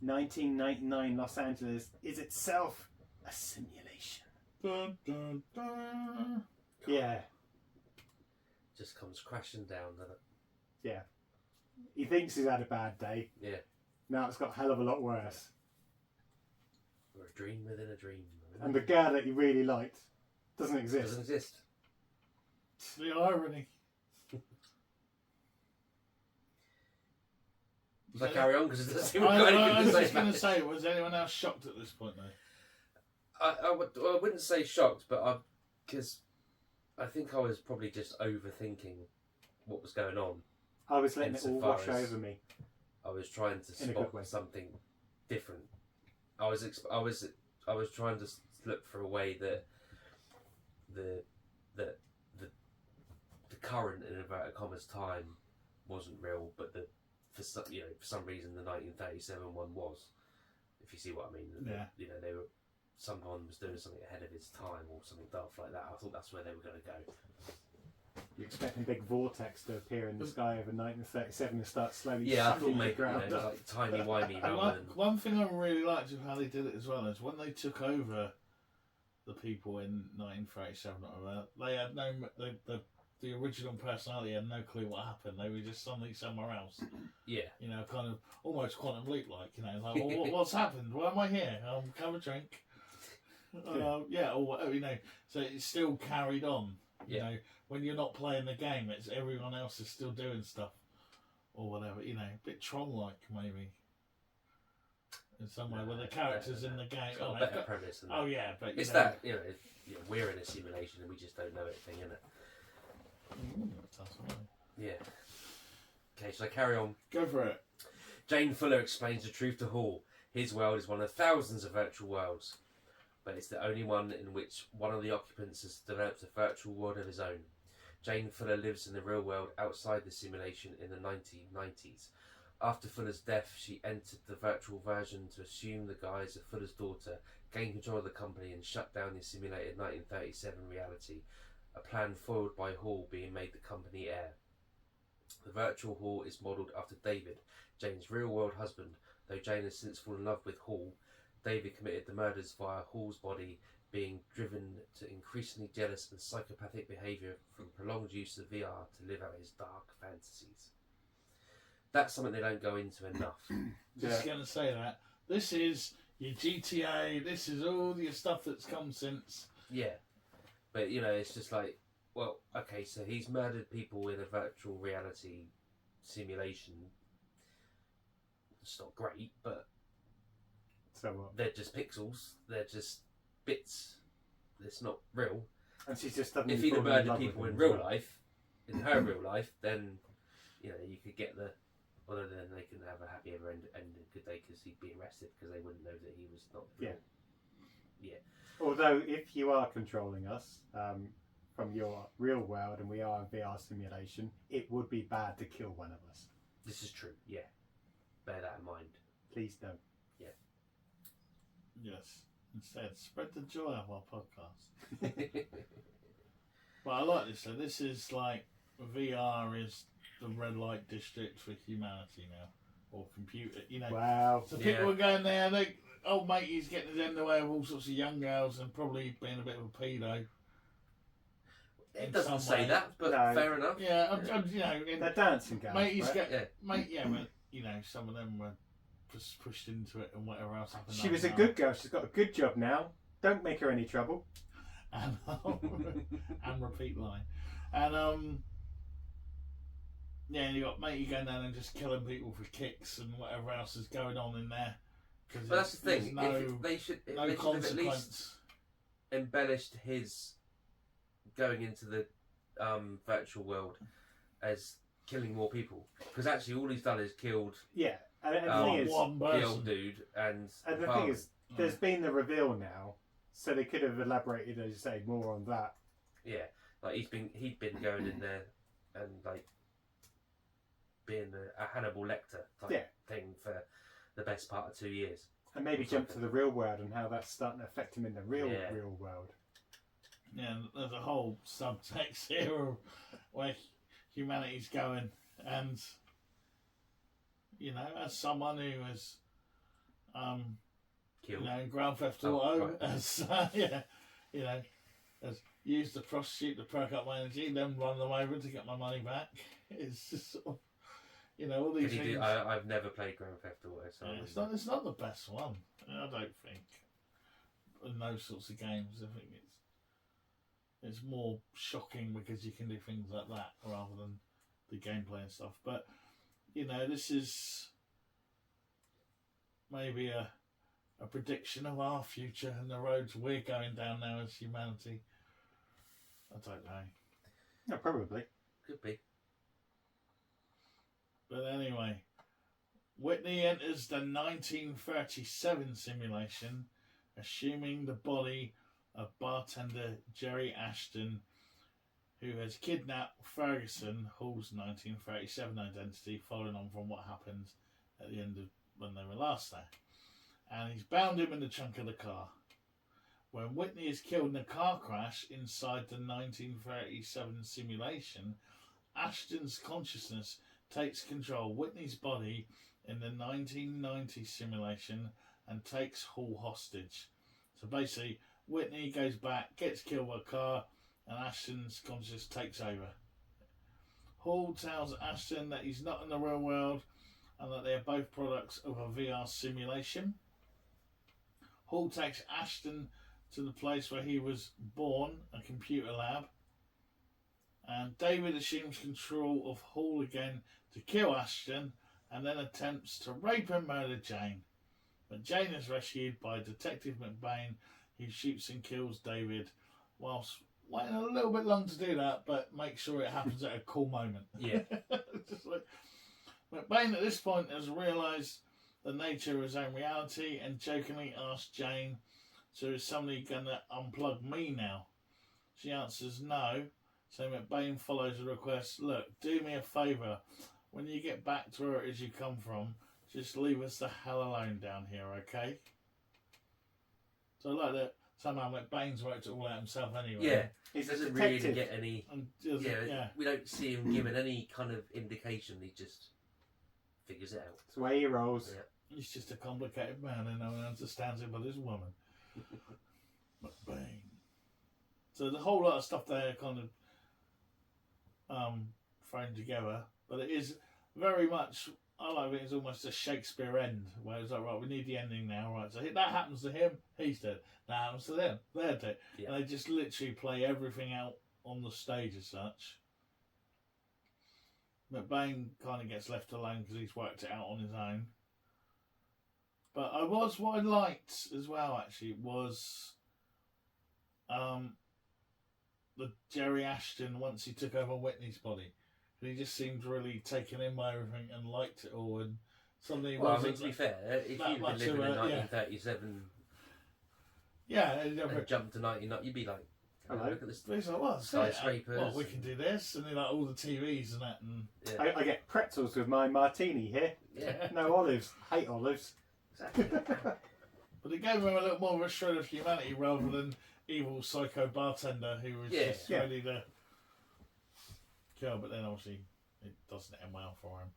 1999 Los Angeles is itself a simulation. Dun, dun, dun. Yeah, Just comes crashing down, doesn't it? yeah. He thinks he's had a bad day. Yeah. Now it's got a hell of a lot worse. Or a dream within a dream. And the girl that he really liked doesn't exist. Doesn't exist. The irony. But carry on, because it doesn't seem we've I got anything was to say just going about to say, was anyone else shocked at this point, though? I wouldn't say shocked, but because I think I was probably just overthinking what was going on. I was letting it all Insofar wash as- over me. I was trying to In a good way. spot something different. I was trying to look for a way that the current, in inverted commas, time wasn't real, but for some reason the 1937 one was. If you see what I mean. Yeah. They were, someone was doing something ahead of his time or something daft like that. I thought that's where they were going to go. You're expecting a big vortex to appear in the sky over 1937 and start slowly Yeah, I sucking thought the maybe ground up. like timey-wimey And rather than... one thing I really liked of how they did it as well is when they took over the people in 1937, they had no the original personality had no clue what happened. They were just suddenly somewhere else. Yeah. Kind of almost Quantum Leap like. Like, well, what's happened? Why am I here? Have a drink. Yeah, or whatever. So it's still carried on. When you're not playing the game, it's everyone else is still doing stuff or whatever. A bit Tron-like maybe. In some way, where the characters in the game. It's got a better premise than that. Oh yeah, but It's that we're in a simulation and we just don't know it thing, isn't it? That's right. Yeah. Okay, shall I carry on? Go for it. Jane Fuller explains the truth to Hall. His world is one of thousands of virtual worlds, but it's the only one in which one of the occupants has developed a virtual world of his own. Jane Fuller lives in the real world outside the simulation in the 1990s. After Fuller's death, she entered the virtual version to assume the guise of Fuller's daughter, gain control of the company and shut down the simulated 1937 reality, a plan foiled by Hall being made the company heir. The virtual Hall is modelled after David, Jane's real-world husband. Though Jane has since fallen in love with Hall, David committed the murders via Hall's body, being driven to increasingly jealous and psychopathic behaviour from prolonged use of VR to live out his dark fantasies. That's something they don't go into enough. Just going to say that. This is your GTA, this is all your stuff that's come since. Yeah. But, it's just like, well, okay, so he's murdered people in a virtual reality simulation. It's not great, but So what? they're just pixels. They're just bits. It's not real. And she's just suddenly If he'd have fallen in murdered love people with in him real as well. life, in her real life, then, you could get the... Although then they couldn't have a happy ever ending, could they? Because he'd be arrested because they wouldn't know that he was not real. Yeah. Although, if you are controlling us from your real world and we are in VR simulation, it would be bad to kill one of us. This is true, yeah. Bear that in mind. Please don't. Yes. Instead, spread the joy of our podcast. But I like this. So this is like VR is the red light district for humanity now, or computer. Wow. So people are going there. Old mate, he's getting his end away with all sorts of young girls and probably being a bit of a pedo. It In doesn't some say way. that, but No. fair enough. Yeah, They're dancing girls, mate, he's right? mate, yeah, but some of them were just pushed into it and whatever else happened. She was a good girl. She's got a good job now. Don't make her any trouble. And, and repeat line. And yeah, you got matey going down and just killing people for kicks and whatever else is going on in there. But that's the thing. No, They should no have at consequence. least embellished his going into the virtual world as killing more people. Because actually, all he's done is killed Yeah. And the Um, thing is, one the person. old dude and the father. thing is, there's been the reveal now So they could have elaborated, as you say, more on that. Yeah, like he'd been going in there and like being a Hannibal Lecter type thing for the best part of 2 years. And maybe jump to the real world and how that's starting to affect him in the real world. Yeah, and there's a whole subtext here of where humanity's going, and as someone who has Killed. in Grand Theft Auto, has has used the prostitute to perk up my energy, then run them over to get my money back. It's just sort of, all these things. I've never played Grand Theft Auto, so it's not the best one. I don't think in those sorts of games. I think it's more shocking because you can do things like that rather than the gameplay and stuff. But this is maybe a prediction of our future and the roads we're going down now as humanity. I don't know. No, probably. Could be. But anyway, Whitney enters the 1937 simulation, assuming the body of bartender Jerry Ashton, who has kidnapped Ferguson, Hall's 1937 identity, following on from what happened at the end of when they were last there. And he's bound him in the trunk of the car. When Whitney is killed in a car crash inside the 1937 simulation, Ashton's consciousness takes control of Whitney's body in the 1990 simulation and takes Hall hostage. So basically, Whitney goes back, gets killed by a car, and Ashton's consciousness takes over. Hall tells Ashton that he's not in the real world and that they are both products of a VR simulation. Hall takes Ashton to the place where he was born, a computer lab, and David assumes control of Hall again to kill Ashton and then attempts to rape and murder Jane. But Jane is rescued by Detective McBain, who shoots and kills David whilst waiting a little bit long to do that, but make sure it happens at a cool moment. Yeah. Just like, McBain at this point has realised the nature of his own reality and jokingly asks Jane, so is somebody going to unplug me now? She answers no, so McBain follows the request, look, do me a favour, when you get back to where it is you come from, just leave us the hell alone down here, okay? So like that, somehow McBain's worked it all out himself anyway. Yeah, he doesn't really get any. Yeah, we don't see him given any kind of indication. He just figures it out. That's the way he rolls. Yeah. He's just a complicated man and no one understands him but his woman. McBain. So the whole lot of stuff there kind of thrown together, but it is very much, I like it, it's almost a Shakespeare end, where it's like, right, we need the ending now, right, so that happens to him, he's dead, that happens to them, they're dead, and they just literally play everything out on the stage as such. McBain kind of gets left alone because he's worked it out on his own. But what I liked as well, actually, was the Jerry Ashton, once he took over Whitney's body. He just seemed really taken in by everything and liked it all. And something. Well, I mean, to be fair, if you'd been living in 1937 and jumped to 1990, you'd be like, hello, look at this. Skyscrapers. Well, we can do this, and then like all the TVs and that. And I get pretzels with my martini here. Yeah. No olives. Hate olives. Exactly. But it gave him a little more of a shred of humanity rather than evil psycho bartender who was just ready to kill. But then obviously it doesn't end well for him.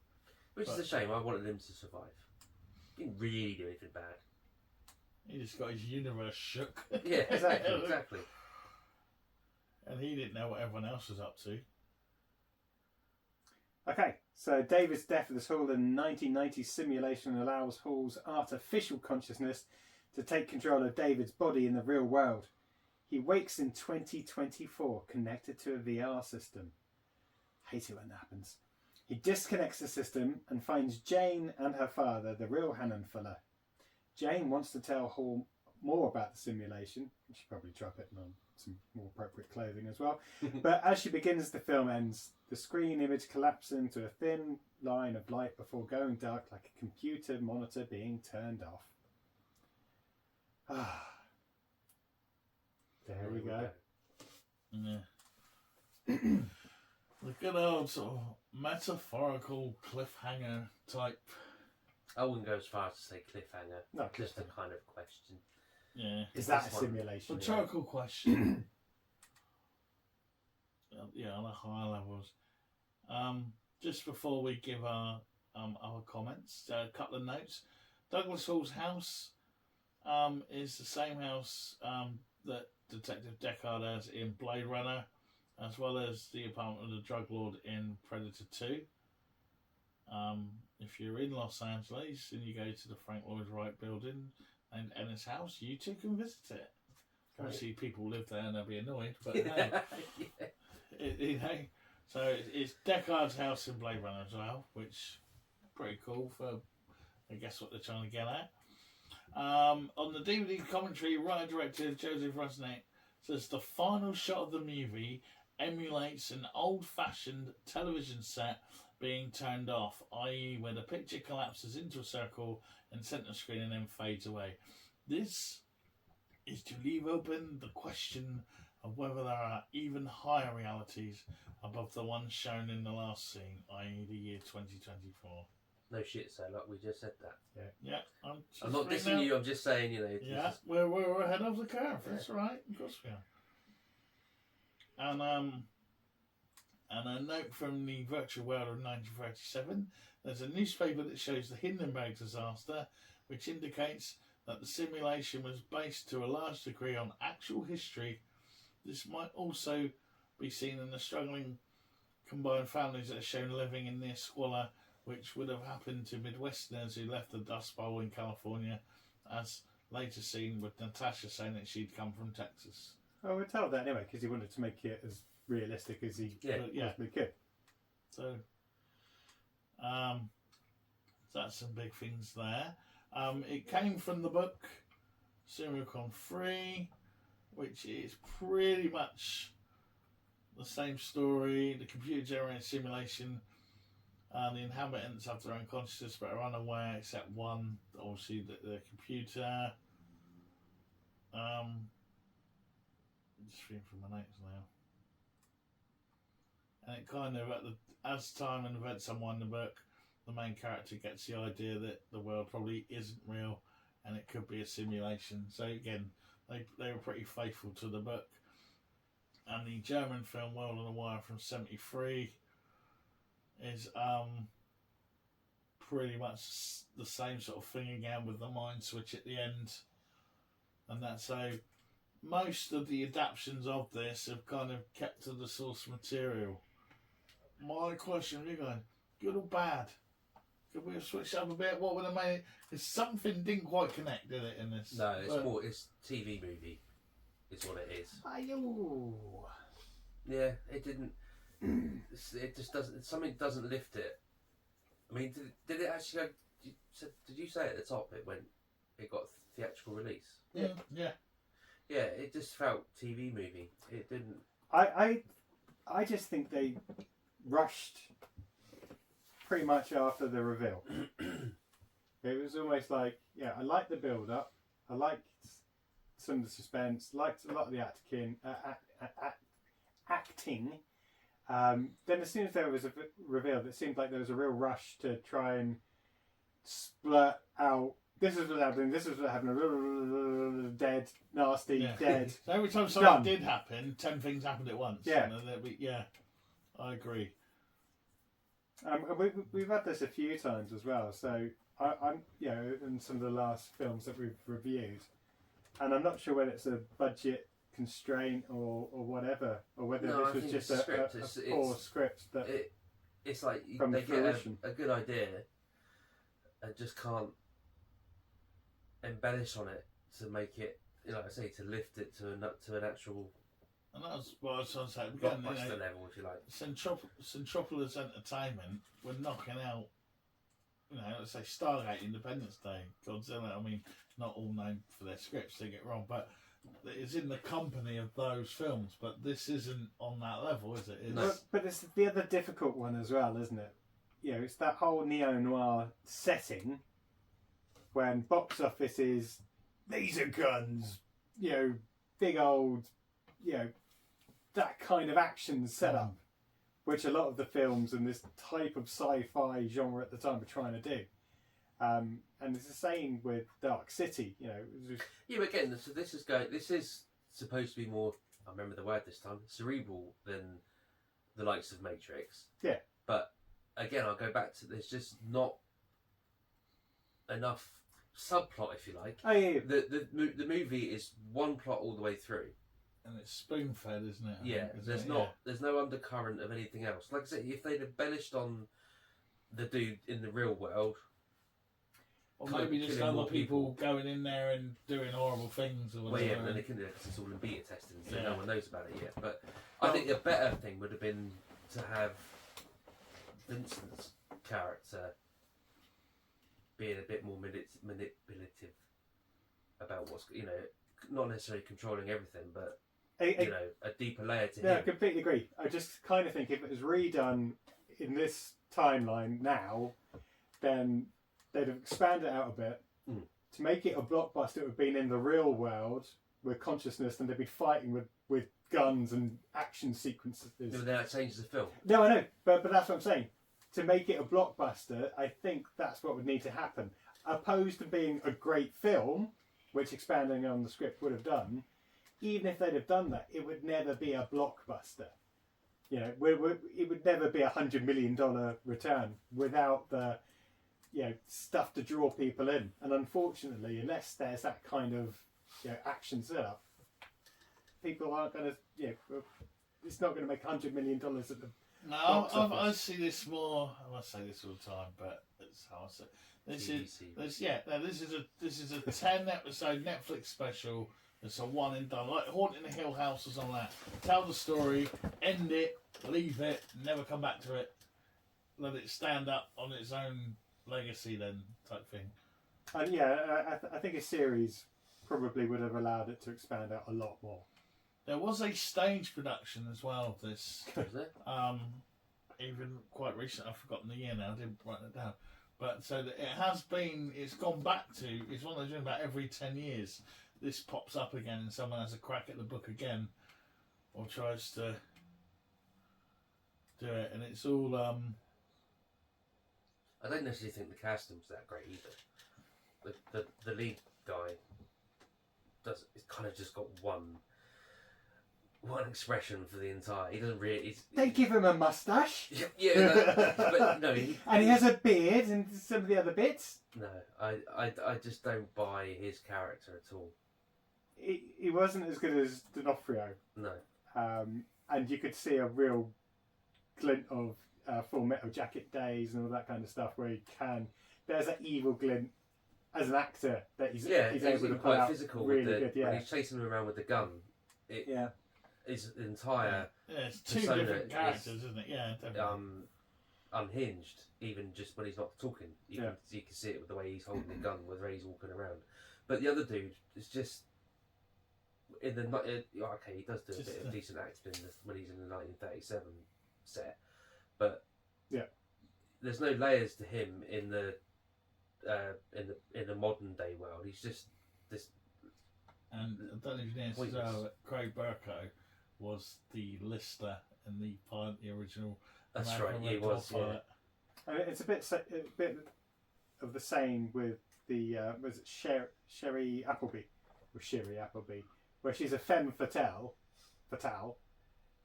Which is a shame. I wanted him to survive. He didn't really do anything bad. He just got his universe shook. Yeah, exactly. And he didn't know what everyone else was up to. Okay, so David's death of this Hall in 1990 simulation allows Hall's artificial consciousness to take control of David's body in the real world. He wakes in 2024, connected to a VR system. Hate it when that happens. He disconnects the system and finds Jane and her father, the real Hannon Fuller. Jane wants to tell Hall more about the simulation. She should probably drop it on some more appropriate clothing as well. But as she begins, the film ends. The screen image collapses into a thin line of light before going dark like a computer monitor being turned off. There we go. Yeah. The good old sort of metaphorical cliffhanger type. I wouldn't go as far as to say cliffhanger. No, Just a cliffhanger. kind of question. Yeah. Is that a This one- simulation? Rhetorical question. Yeah, on a higher levels. Just before we give our comments, a couple of notes. Douglas Hall's house is the same house that Detective Deckard has in Blade Runner, as well as the apartment of the drug lord in Predator 2. If you're in Los Angeles and you go to the Frank Lloyd Wright building and Ennis House, you too can visit it. Obviously, people live there and they'll be annoyed, but hey, so it's Deckard's house in Blade Runner as well, which is pretty cool for, I guess, what they're trying to get at. On the DVD commentary, writer-director Josef Rusnak says the final shot of the movie emulates an old-fashioned television set being turned off, i.e. where the picture collapses into a circle and centre screen and then fades away. This is to leave open the question of whether there are even higher realities above the ones shown in the last scene, i.e. the year 2024. No shit, so like we just said that. Yeah, I'm not dissing you. I'm just saying, you know. Yeah, we're ahead of the curve. That's right. Of course we are. And a note from the virtual world of 1937. There's a newspaper that shows the Hindenburg disaster, which indicates that the simulation was based to a large degree on actual history. This might also be seen in the struggling combined families that are shown living in near squalor, which would have happened to Midwesterners who left the Dust Bowl in California, as later seen with Natasha saying that she'd come from Texas. Oh, we're told that anyway, because he wanted to make it as realistic as he possibly could. So, that's some big things there. It came from the book Simulacron 3, which is pretty much the same story. The computer-generated simulation. The inhabitants have their own consciousness but are unaware, except one, obviously, the computer. I'm just reading from my notes now. And it kind of, as time and events unwind the book, the main character gets the idea that the world probably isn't real and it could be a simulation. So again, they were pretty faithful to the book. And the German film World on the Wire from '73 is pretty much the same sort of thing again, with the mind switch at the end. And that's how most of the adaptions of this have kind of kept to the source material. My question, you're going, good or bad? Could we have switched up a bit? What would have made it? Because something didn't quite connect, did it, in this? No, it's TV movie, is what it is. Ayo. Yeah, it didn't. It just doesn't. Something doesn't lift it. I mean, did it actually go? Did you say at the top it got theatrical release? Yeah. Yeah, it just felt TV movie. It didn't. I just think they rushed pretty much after the reveal. It was almost like, yeah, I liked the build up. I liked some of the suspense. Liked a lot of the acting. Then as soon as there was a reveal, it seemed like there was a real rush to try and splurt out, this is what happened, this is what happened, dead, nasty, dead. So every time something did happen, 10 things happened at once. Yeah. Yeah, I agree. We've had this a few times as well, so I'm in some of the last films that we've reviewed, and I'm not sure whether it's a budget constraint or whatever, or whether this was just a poor script that it's like from they get fruition. a good idea and just can't embellish on it to make it, like I say, to lift it to an actual. And that's what I was trying to say. Blockbuster level, if you like. Centropolis Entertainment were knocking out, let's say Stargate, Independence Day, Godzilla. I mean, not all known for their scripts, don't get wrong, but it's in the company of those films. But this isn't on that level, is it? No. But it's the other difficult one as well, isn't it? It's that whole neo-noir setting when box office is laser guns, big old that kind of action setup, which a lot of the films and this type of sci-fi genre at the time were trying to do. And it's the same with Dark City, Yeah, but again, so this is supposed to be more, I remember the word this time, cerebral than the likes of Matrix. Yeah. But again, I'll go back to, there's just not enough subplot, if you like. Oh, yeah. The movie is one plot all the way through. And it's spoon-fed, isn't it? There's no undercurrent of anything else. Like I said, if they'd embellished on the dude in the real world, or maybe just other people going in there and doing horrible things or whatever. Well, yeah, but then they couldn't do it because it's all in beta testing, so no one knows about it yet. But I think a better thing would have been to have Vincent's character being a bit more manipulative about what's, not necessarily controlling everything, but a deeper layer to him. Yeah, I completely agree. I just kind of think if it was redone in this timeline now, then they'd have expanded it out a bit to make it a blockbuster. It would have been in the real world with consciousness, and they'd be fighting with guns and action sequences. Yeah, but then that changes the film. No, I know, but that's what I'm saying. To make it a blockbuster, I think that's what would need to happen. Opposed to being a great film, which expanding on the script would have done, even if they'd have done that, it would never be a blockbuster. It would never be $100 million return without the stuff to draw people in. And unfortunately, unless there's that kind of action setup, people aren't going to. It's not going to make $100 million at the. No, I see this more. I say this all the time, but it's how I say it. This is a 10-episode Netflix special. It's a one and done, like Haunting the Hill House was on that. Tell the story, end it, leave it, never come back to it. Let it stand up on its own legacy, then type thing. And I think a series probably would have allowed it to expand out a lot more. There was a stage production as well of this. Was there? Even quite recent. I've forgotten the year now. I didn't write it down. But so that it's gone back to. It's one they're doing about every 10 years. This pops up again, and someone has a crack at the book again, or tries to do it, and it's all. I don't necessarily think the casting's that great either. The lead guy it's kind of just got one expression for the entire. He doesn't really. They give him a mustache. But no. And he has a beard and some of the other bits. No, I just don't buy his character at all. He wasn't as good as D'Onofrio. No. And you could see a real glint of Full Metal Jacket days and all that kind of stuff where he can. There's that evil glint as an actor that he's able to pull out physical really with good. when he's chasing him around with the gun. His entire it's two different characters, isn't it? Yeah, definitely. Unhinged, even just when he's not talking. You can see it with the way he's holding the gun, whether he's walking around. But the other dude is just he does do a bit of decent acting when he's in the 1937 set, but there's no layers to him in the modern day world. He's just this. And I don't know if you know that Craig Bierko was the lister in the original. That's American right. He was. Yeah. I mean, it's a bit of the same with the was it Sherry Appleby, where she's a femme fatale.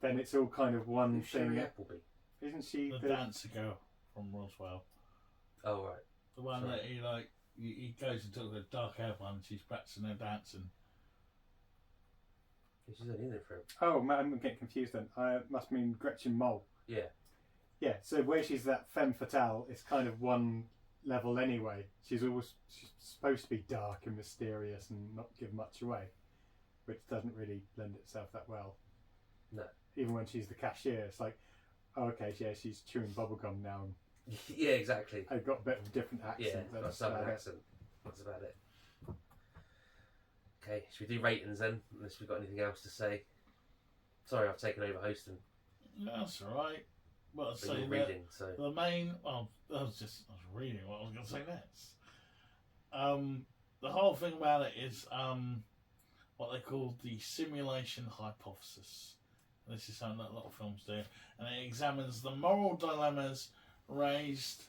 Then it's all kind of one thing. Sherry Appleby, isn't she? The dancer girl from Roswell. Oh right. The one that he goes and talks to the dark haired one. She's practicing her dancing. She's only in there for. Oh, I'm getting confused then. I must mean Gretchen Mol. Yeah. Yeah. So where she's that femme fatale, it's kind of one level anyway. She's supposed to be dark and mysterious and not give much away, which doesn't really lend itself that well. No. Even when she's the cashier, it's like, oh, okay, yeah, she's chewing bubblegum now. Yeah, exactly. I've got a bit of a different accent. Yeah, got a southern accent. That's about it. Okay, should we do ratings then? Unless we've got anything else to say. Sorry, I've taken over hosting. That's all right. Well, I'd say reading, so the main. Well, I was reading what I was going to say next. The whole thing about it is, what they call the simulation hypothesis. This is something that a lot of films do, and it examines the moral dilemmas raised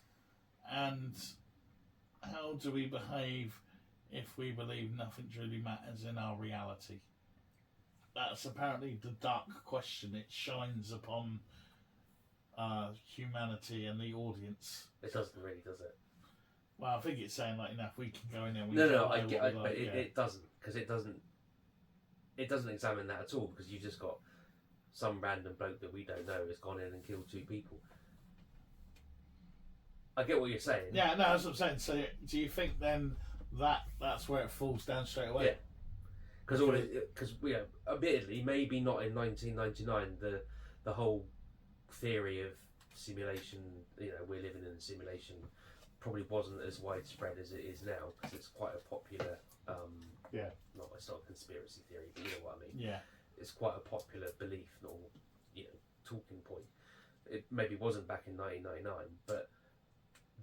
and how do we behave if we believe nothing truly matters in our reality. That's apparently the dark question. It shines upon humanity and the audience. It doesn't really, does it? Well, I think it's saying like, if we can go in there. I get it, but it doesn't, because it doesn't examine that at all, because you've just got some random bloke that we don't know has gone in and killed 2 people. I get what you're saying. Yeah, no, that's what I'm saying. So, do you think then that's where it falls down straight away? Yeah. Because admittedly, maybe not in 1999, the whole theory of simulation, we're living in a simulation, probably wasn't as widespread as it is now, because it's quite a popular, it's not a conspiracy theory, but you know what I mean. Yeah. It's quite a popular belief, or talking point. It maybe wasn't back in 1999, but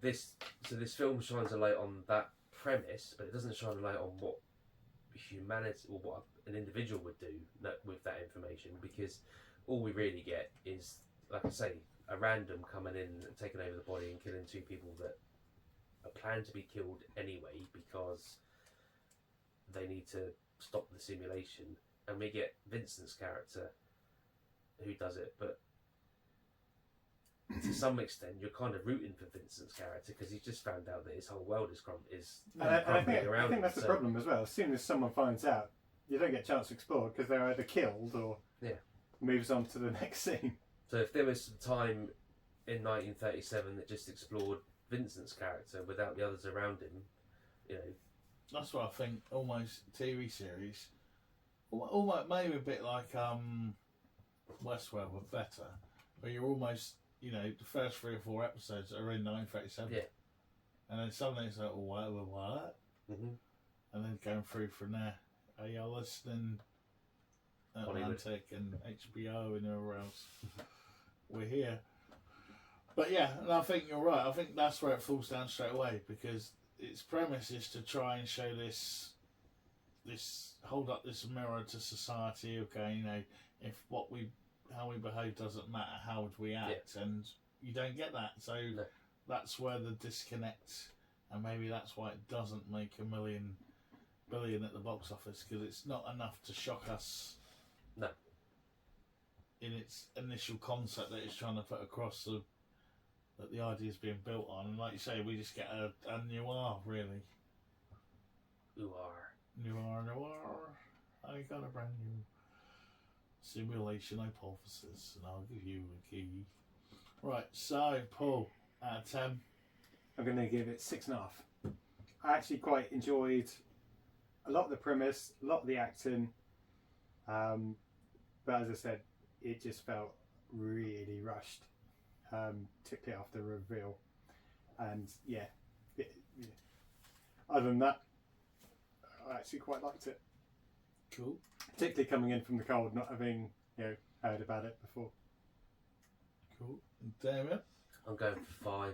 this film shines a light on that premise, but it doesn't shine a light on what humanity or what an individual would do with that information, because all we really get is, like I say, a random coming in and taking over the body and killing 2 people that are planned to be killed anyway because they need to stop the simulation. And we get Vincent's character who does it, but to some extent you're kind of rooting for Vincent's character because he's just found out that his whole world is crumbling around I think that's him, the problem as well. As soon as someone finds out, you don't get a chance to explore because they're either killed or moves on to the next scene. So if there was some time in 1937 that just explored Vincent's character without the others around him, That's what I think. Almost TV series, almost maybe a bit like Westworld, but better, where you're almost the first 3 or 4 episodes are in 1937. Yeah. And then suddenly it's like, what? Mm-hmm. And then going through from there. Are you listening? Atlantic and HBO and everywhere else. We're here. But yeah, and I think you're right. I think that's where it falls down straight away, because its premise is to try and show this hold up this mirror to society. Okay, if how we behave doesn't matter, how would we act? Yeah. And you don't get that. So that's where the disconnect, and maybe that's why it doesn't make $1 billion at the box office, because it's not enough to shock us. No. In its initial concept that it's trying to put across, that the idea is being built on, and like you say, we just get a noir, really. Noir. I got a brand new simulation hypothesis, and I'll give you a key. Right, so Paul, out of 10. I'm going to give it 6.5. I actually quite enjoyed a lot of the premise, a lot of the acting, but as I said, it just felt really rushed, particularly after the reveal. And other than that, I actually quite liked it. Cool. Particularly coming in from the cold, not having heard about it before. Cool. Damn it. I'm going for 5.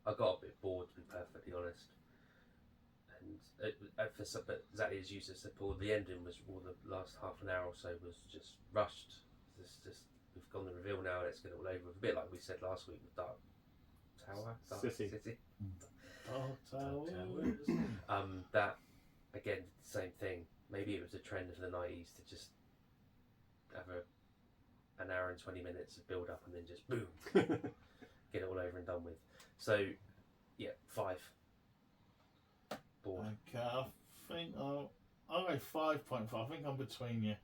I got a bit bored, to be perfectly honest. And but exactly as you said, Paul, the ending was, or the last half an hour or so was just rushed. We've gone the reveal now, let's get it all over with. A bit like we said last week with Dark City. That again, same thing. Maybe it was a trend of the 90s to just have an hour and 20 minutes of build up and then just boom, get it all over and done with. So, 5. Bored. Okay, I think I'll go 5.5. I think I'm between you.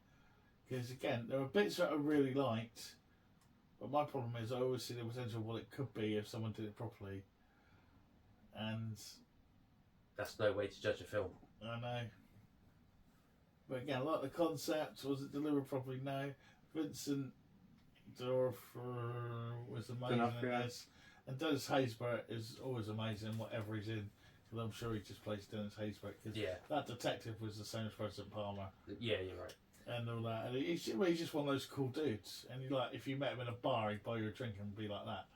Because again, there are bits that I really liked, but my problem is I always see the potential of what it could be if someone did it properly. And that's no way to judge a film. I know. But again, I like the concept. Was it delivered properly? No. Vincent D'Onofrio was amazing in this. And Dennis Haysbert is always amazing, whatever he's in. Because I'm sure he just plays Dennis Haysbert. Because that detective was the same as President Palmer. Yeah, you're right. And all that. And he's just one of those cool dudes. And if you met him in a bar, he'd buy you a drink and be like that.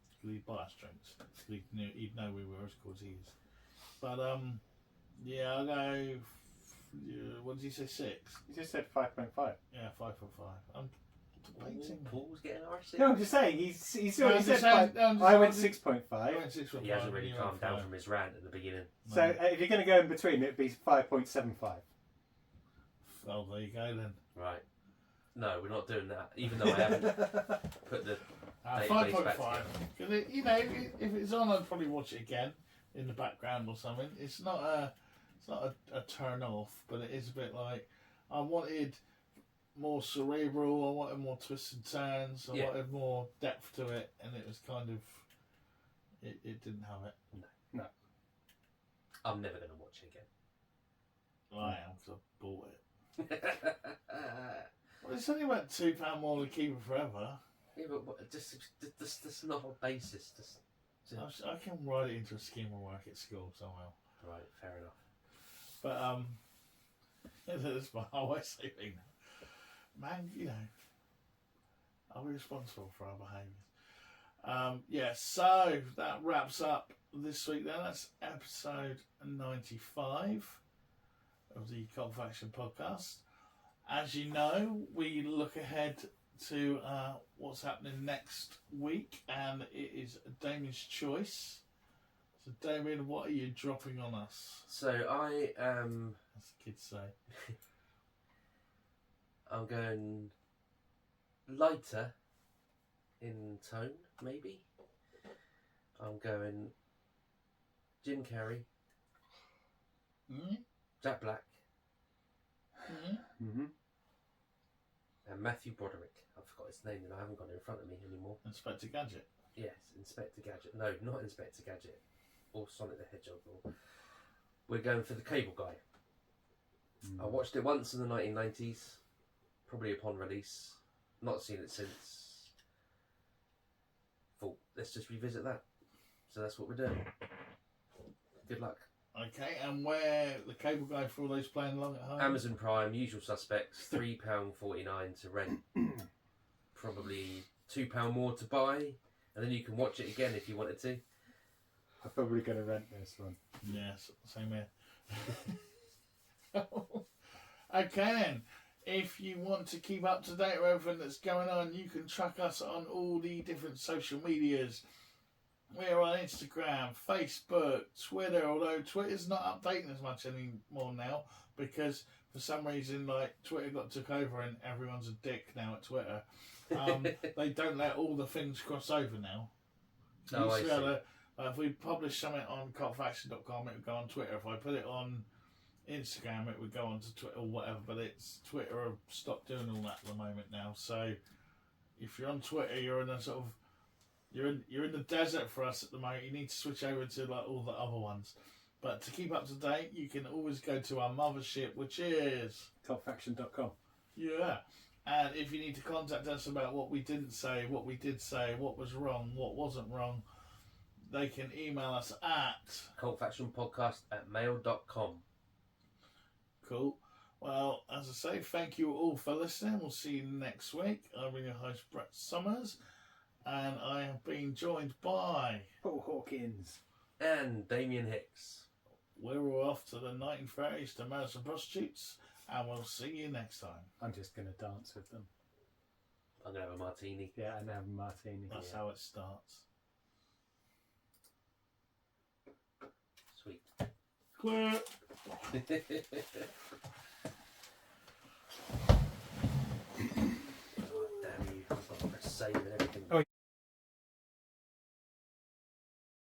Because he'd buy us drinks. He'd know we were as cool as he is. But, I'll go What did you say? 6? You just said 5.5. Yeah, 5.5. I'm debating. Paul's getting RC. No, I'm just saying. He's No, already I'm said just saying- 5. no, I'm just I went saying- 6.5. I went 6.5. He hasn't really you went calmed down 5. from his rant at the beginning. So if you're going to go in between, it'd be 5.75. Well, there you go then. Right. No, we're not doing that. Even though I haven't put the database 5.5. back together. Because if it's on, I'd probably watch it again in the background or something. It's not a turn off, but it is a bit like I wanted more cerebral. I wanted more twists and turns. I wanted more depth to it, and it was kind of it didn't have it. No. I'm never going to watch it again. I am, because I bought it. Well, it's only about £2 more to keep it forever. Yeah, but just not a basis. I can write it into a scheme of work at school somehow. Right, fair enough. But that's my whole way of saying, man, are we responsible for our behaviours? So that wraps up this week then. That's episode 95 of the Cult Faction podcast. As you know, we look ahead to what's happening next week, and it is Damien's choice. So, Damien, what are you dropping on us? So I am. As the kids say. I'm going lighter in tone, maybe. I'm going Jim Carrey, Jack Black, Mm-hmm. and Matthew Broderick. I forgot his name and I haven't got it in front of me anymore. Inspector Gadget. Yes, Inspector Gadget. No, not Inspector Gadget. Or Sonic the Hedgehog. We're going for the Cable Guy. I watched it once in the 1990s, probably upon release. Not seen it since. Thought, let's just revisit that. So that's what we're doing. Good luck. Okay, and where the Cable Guy for all those playing along at home? Amazon Prime, usual suspects, £3.49 to rent. Probably £2 more to buy, and then you can watch it again if you wanted to. I'm probably going to rent this one. Yes, same here. Okay then, if you want to keep up to date with everything that's going on, you can track us on all the different social medias. We're on Instagram, Facebook, Twitter, although Twitter's not updating as much anymore now because for some reason Twitter got took over and everyone's a dick now at Twitter. They don't let all the things cross over now. Oh, I see. If we publish something on cultfaction.com, it would go on Twitter. If I put it on Instagram, it would go on to Twitter or whatever. But it's Twitter have stopped doing all that at the moment now. So if you're on Twitter, you're in a sort of you're in the desert for us at the moment. You need to switch over to all the other ones. But to keep up to date, you can always go to our mothership, which is Cultfaction.com. Yeah. And if you need to contact us about what we didn't say, what we did say, what was wrong, what wasn't wrong, they can email us at cultfactionpodcast@mail.com. Cool. Well, as I say, thank you all for listening. We'll see you next week. I've been your host, Brett Summers, and I have been joined by Paul Hawkins. And Damien Hicks. We're all off to the 1930s to marry some prostitutes, and we'll see you next time. I'm just going to dance with them. I'm going to have a martini. Yeah, and have a martini. That's how it starts. Sweet. Quit.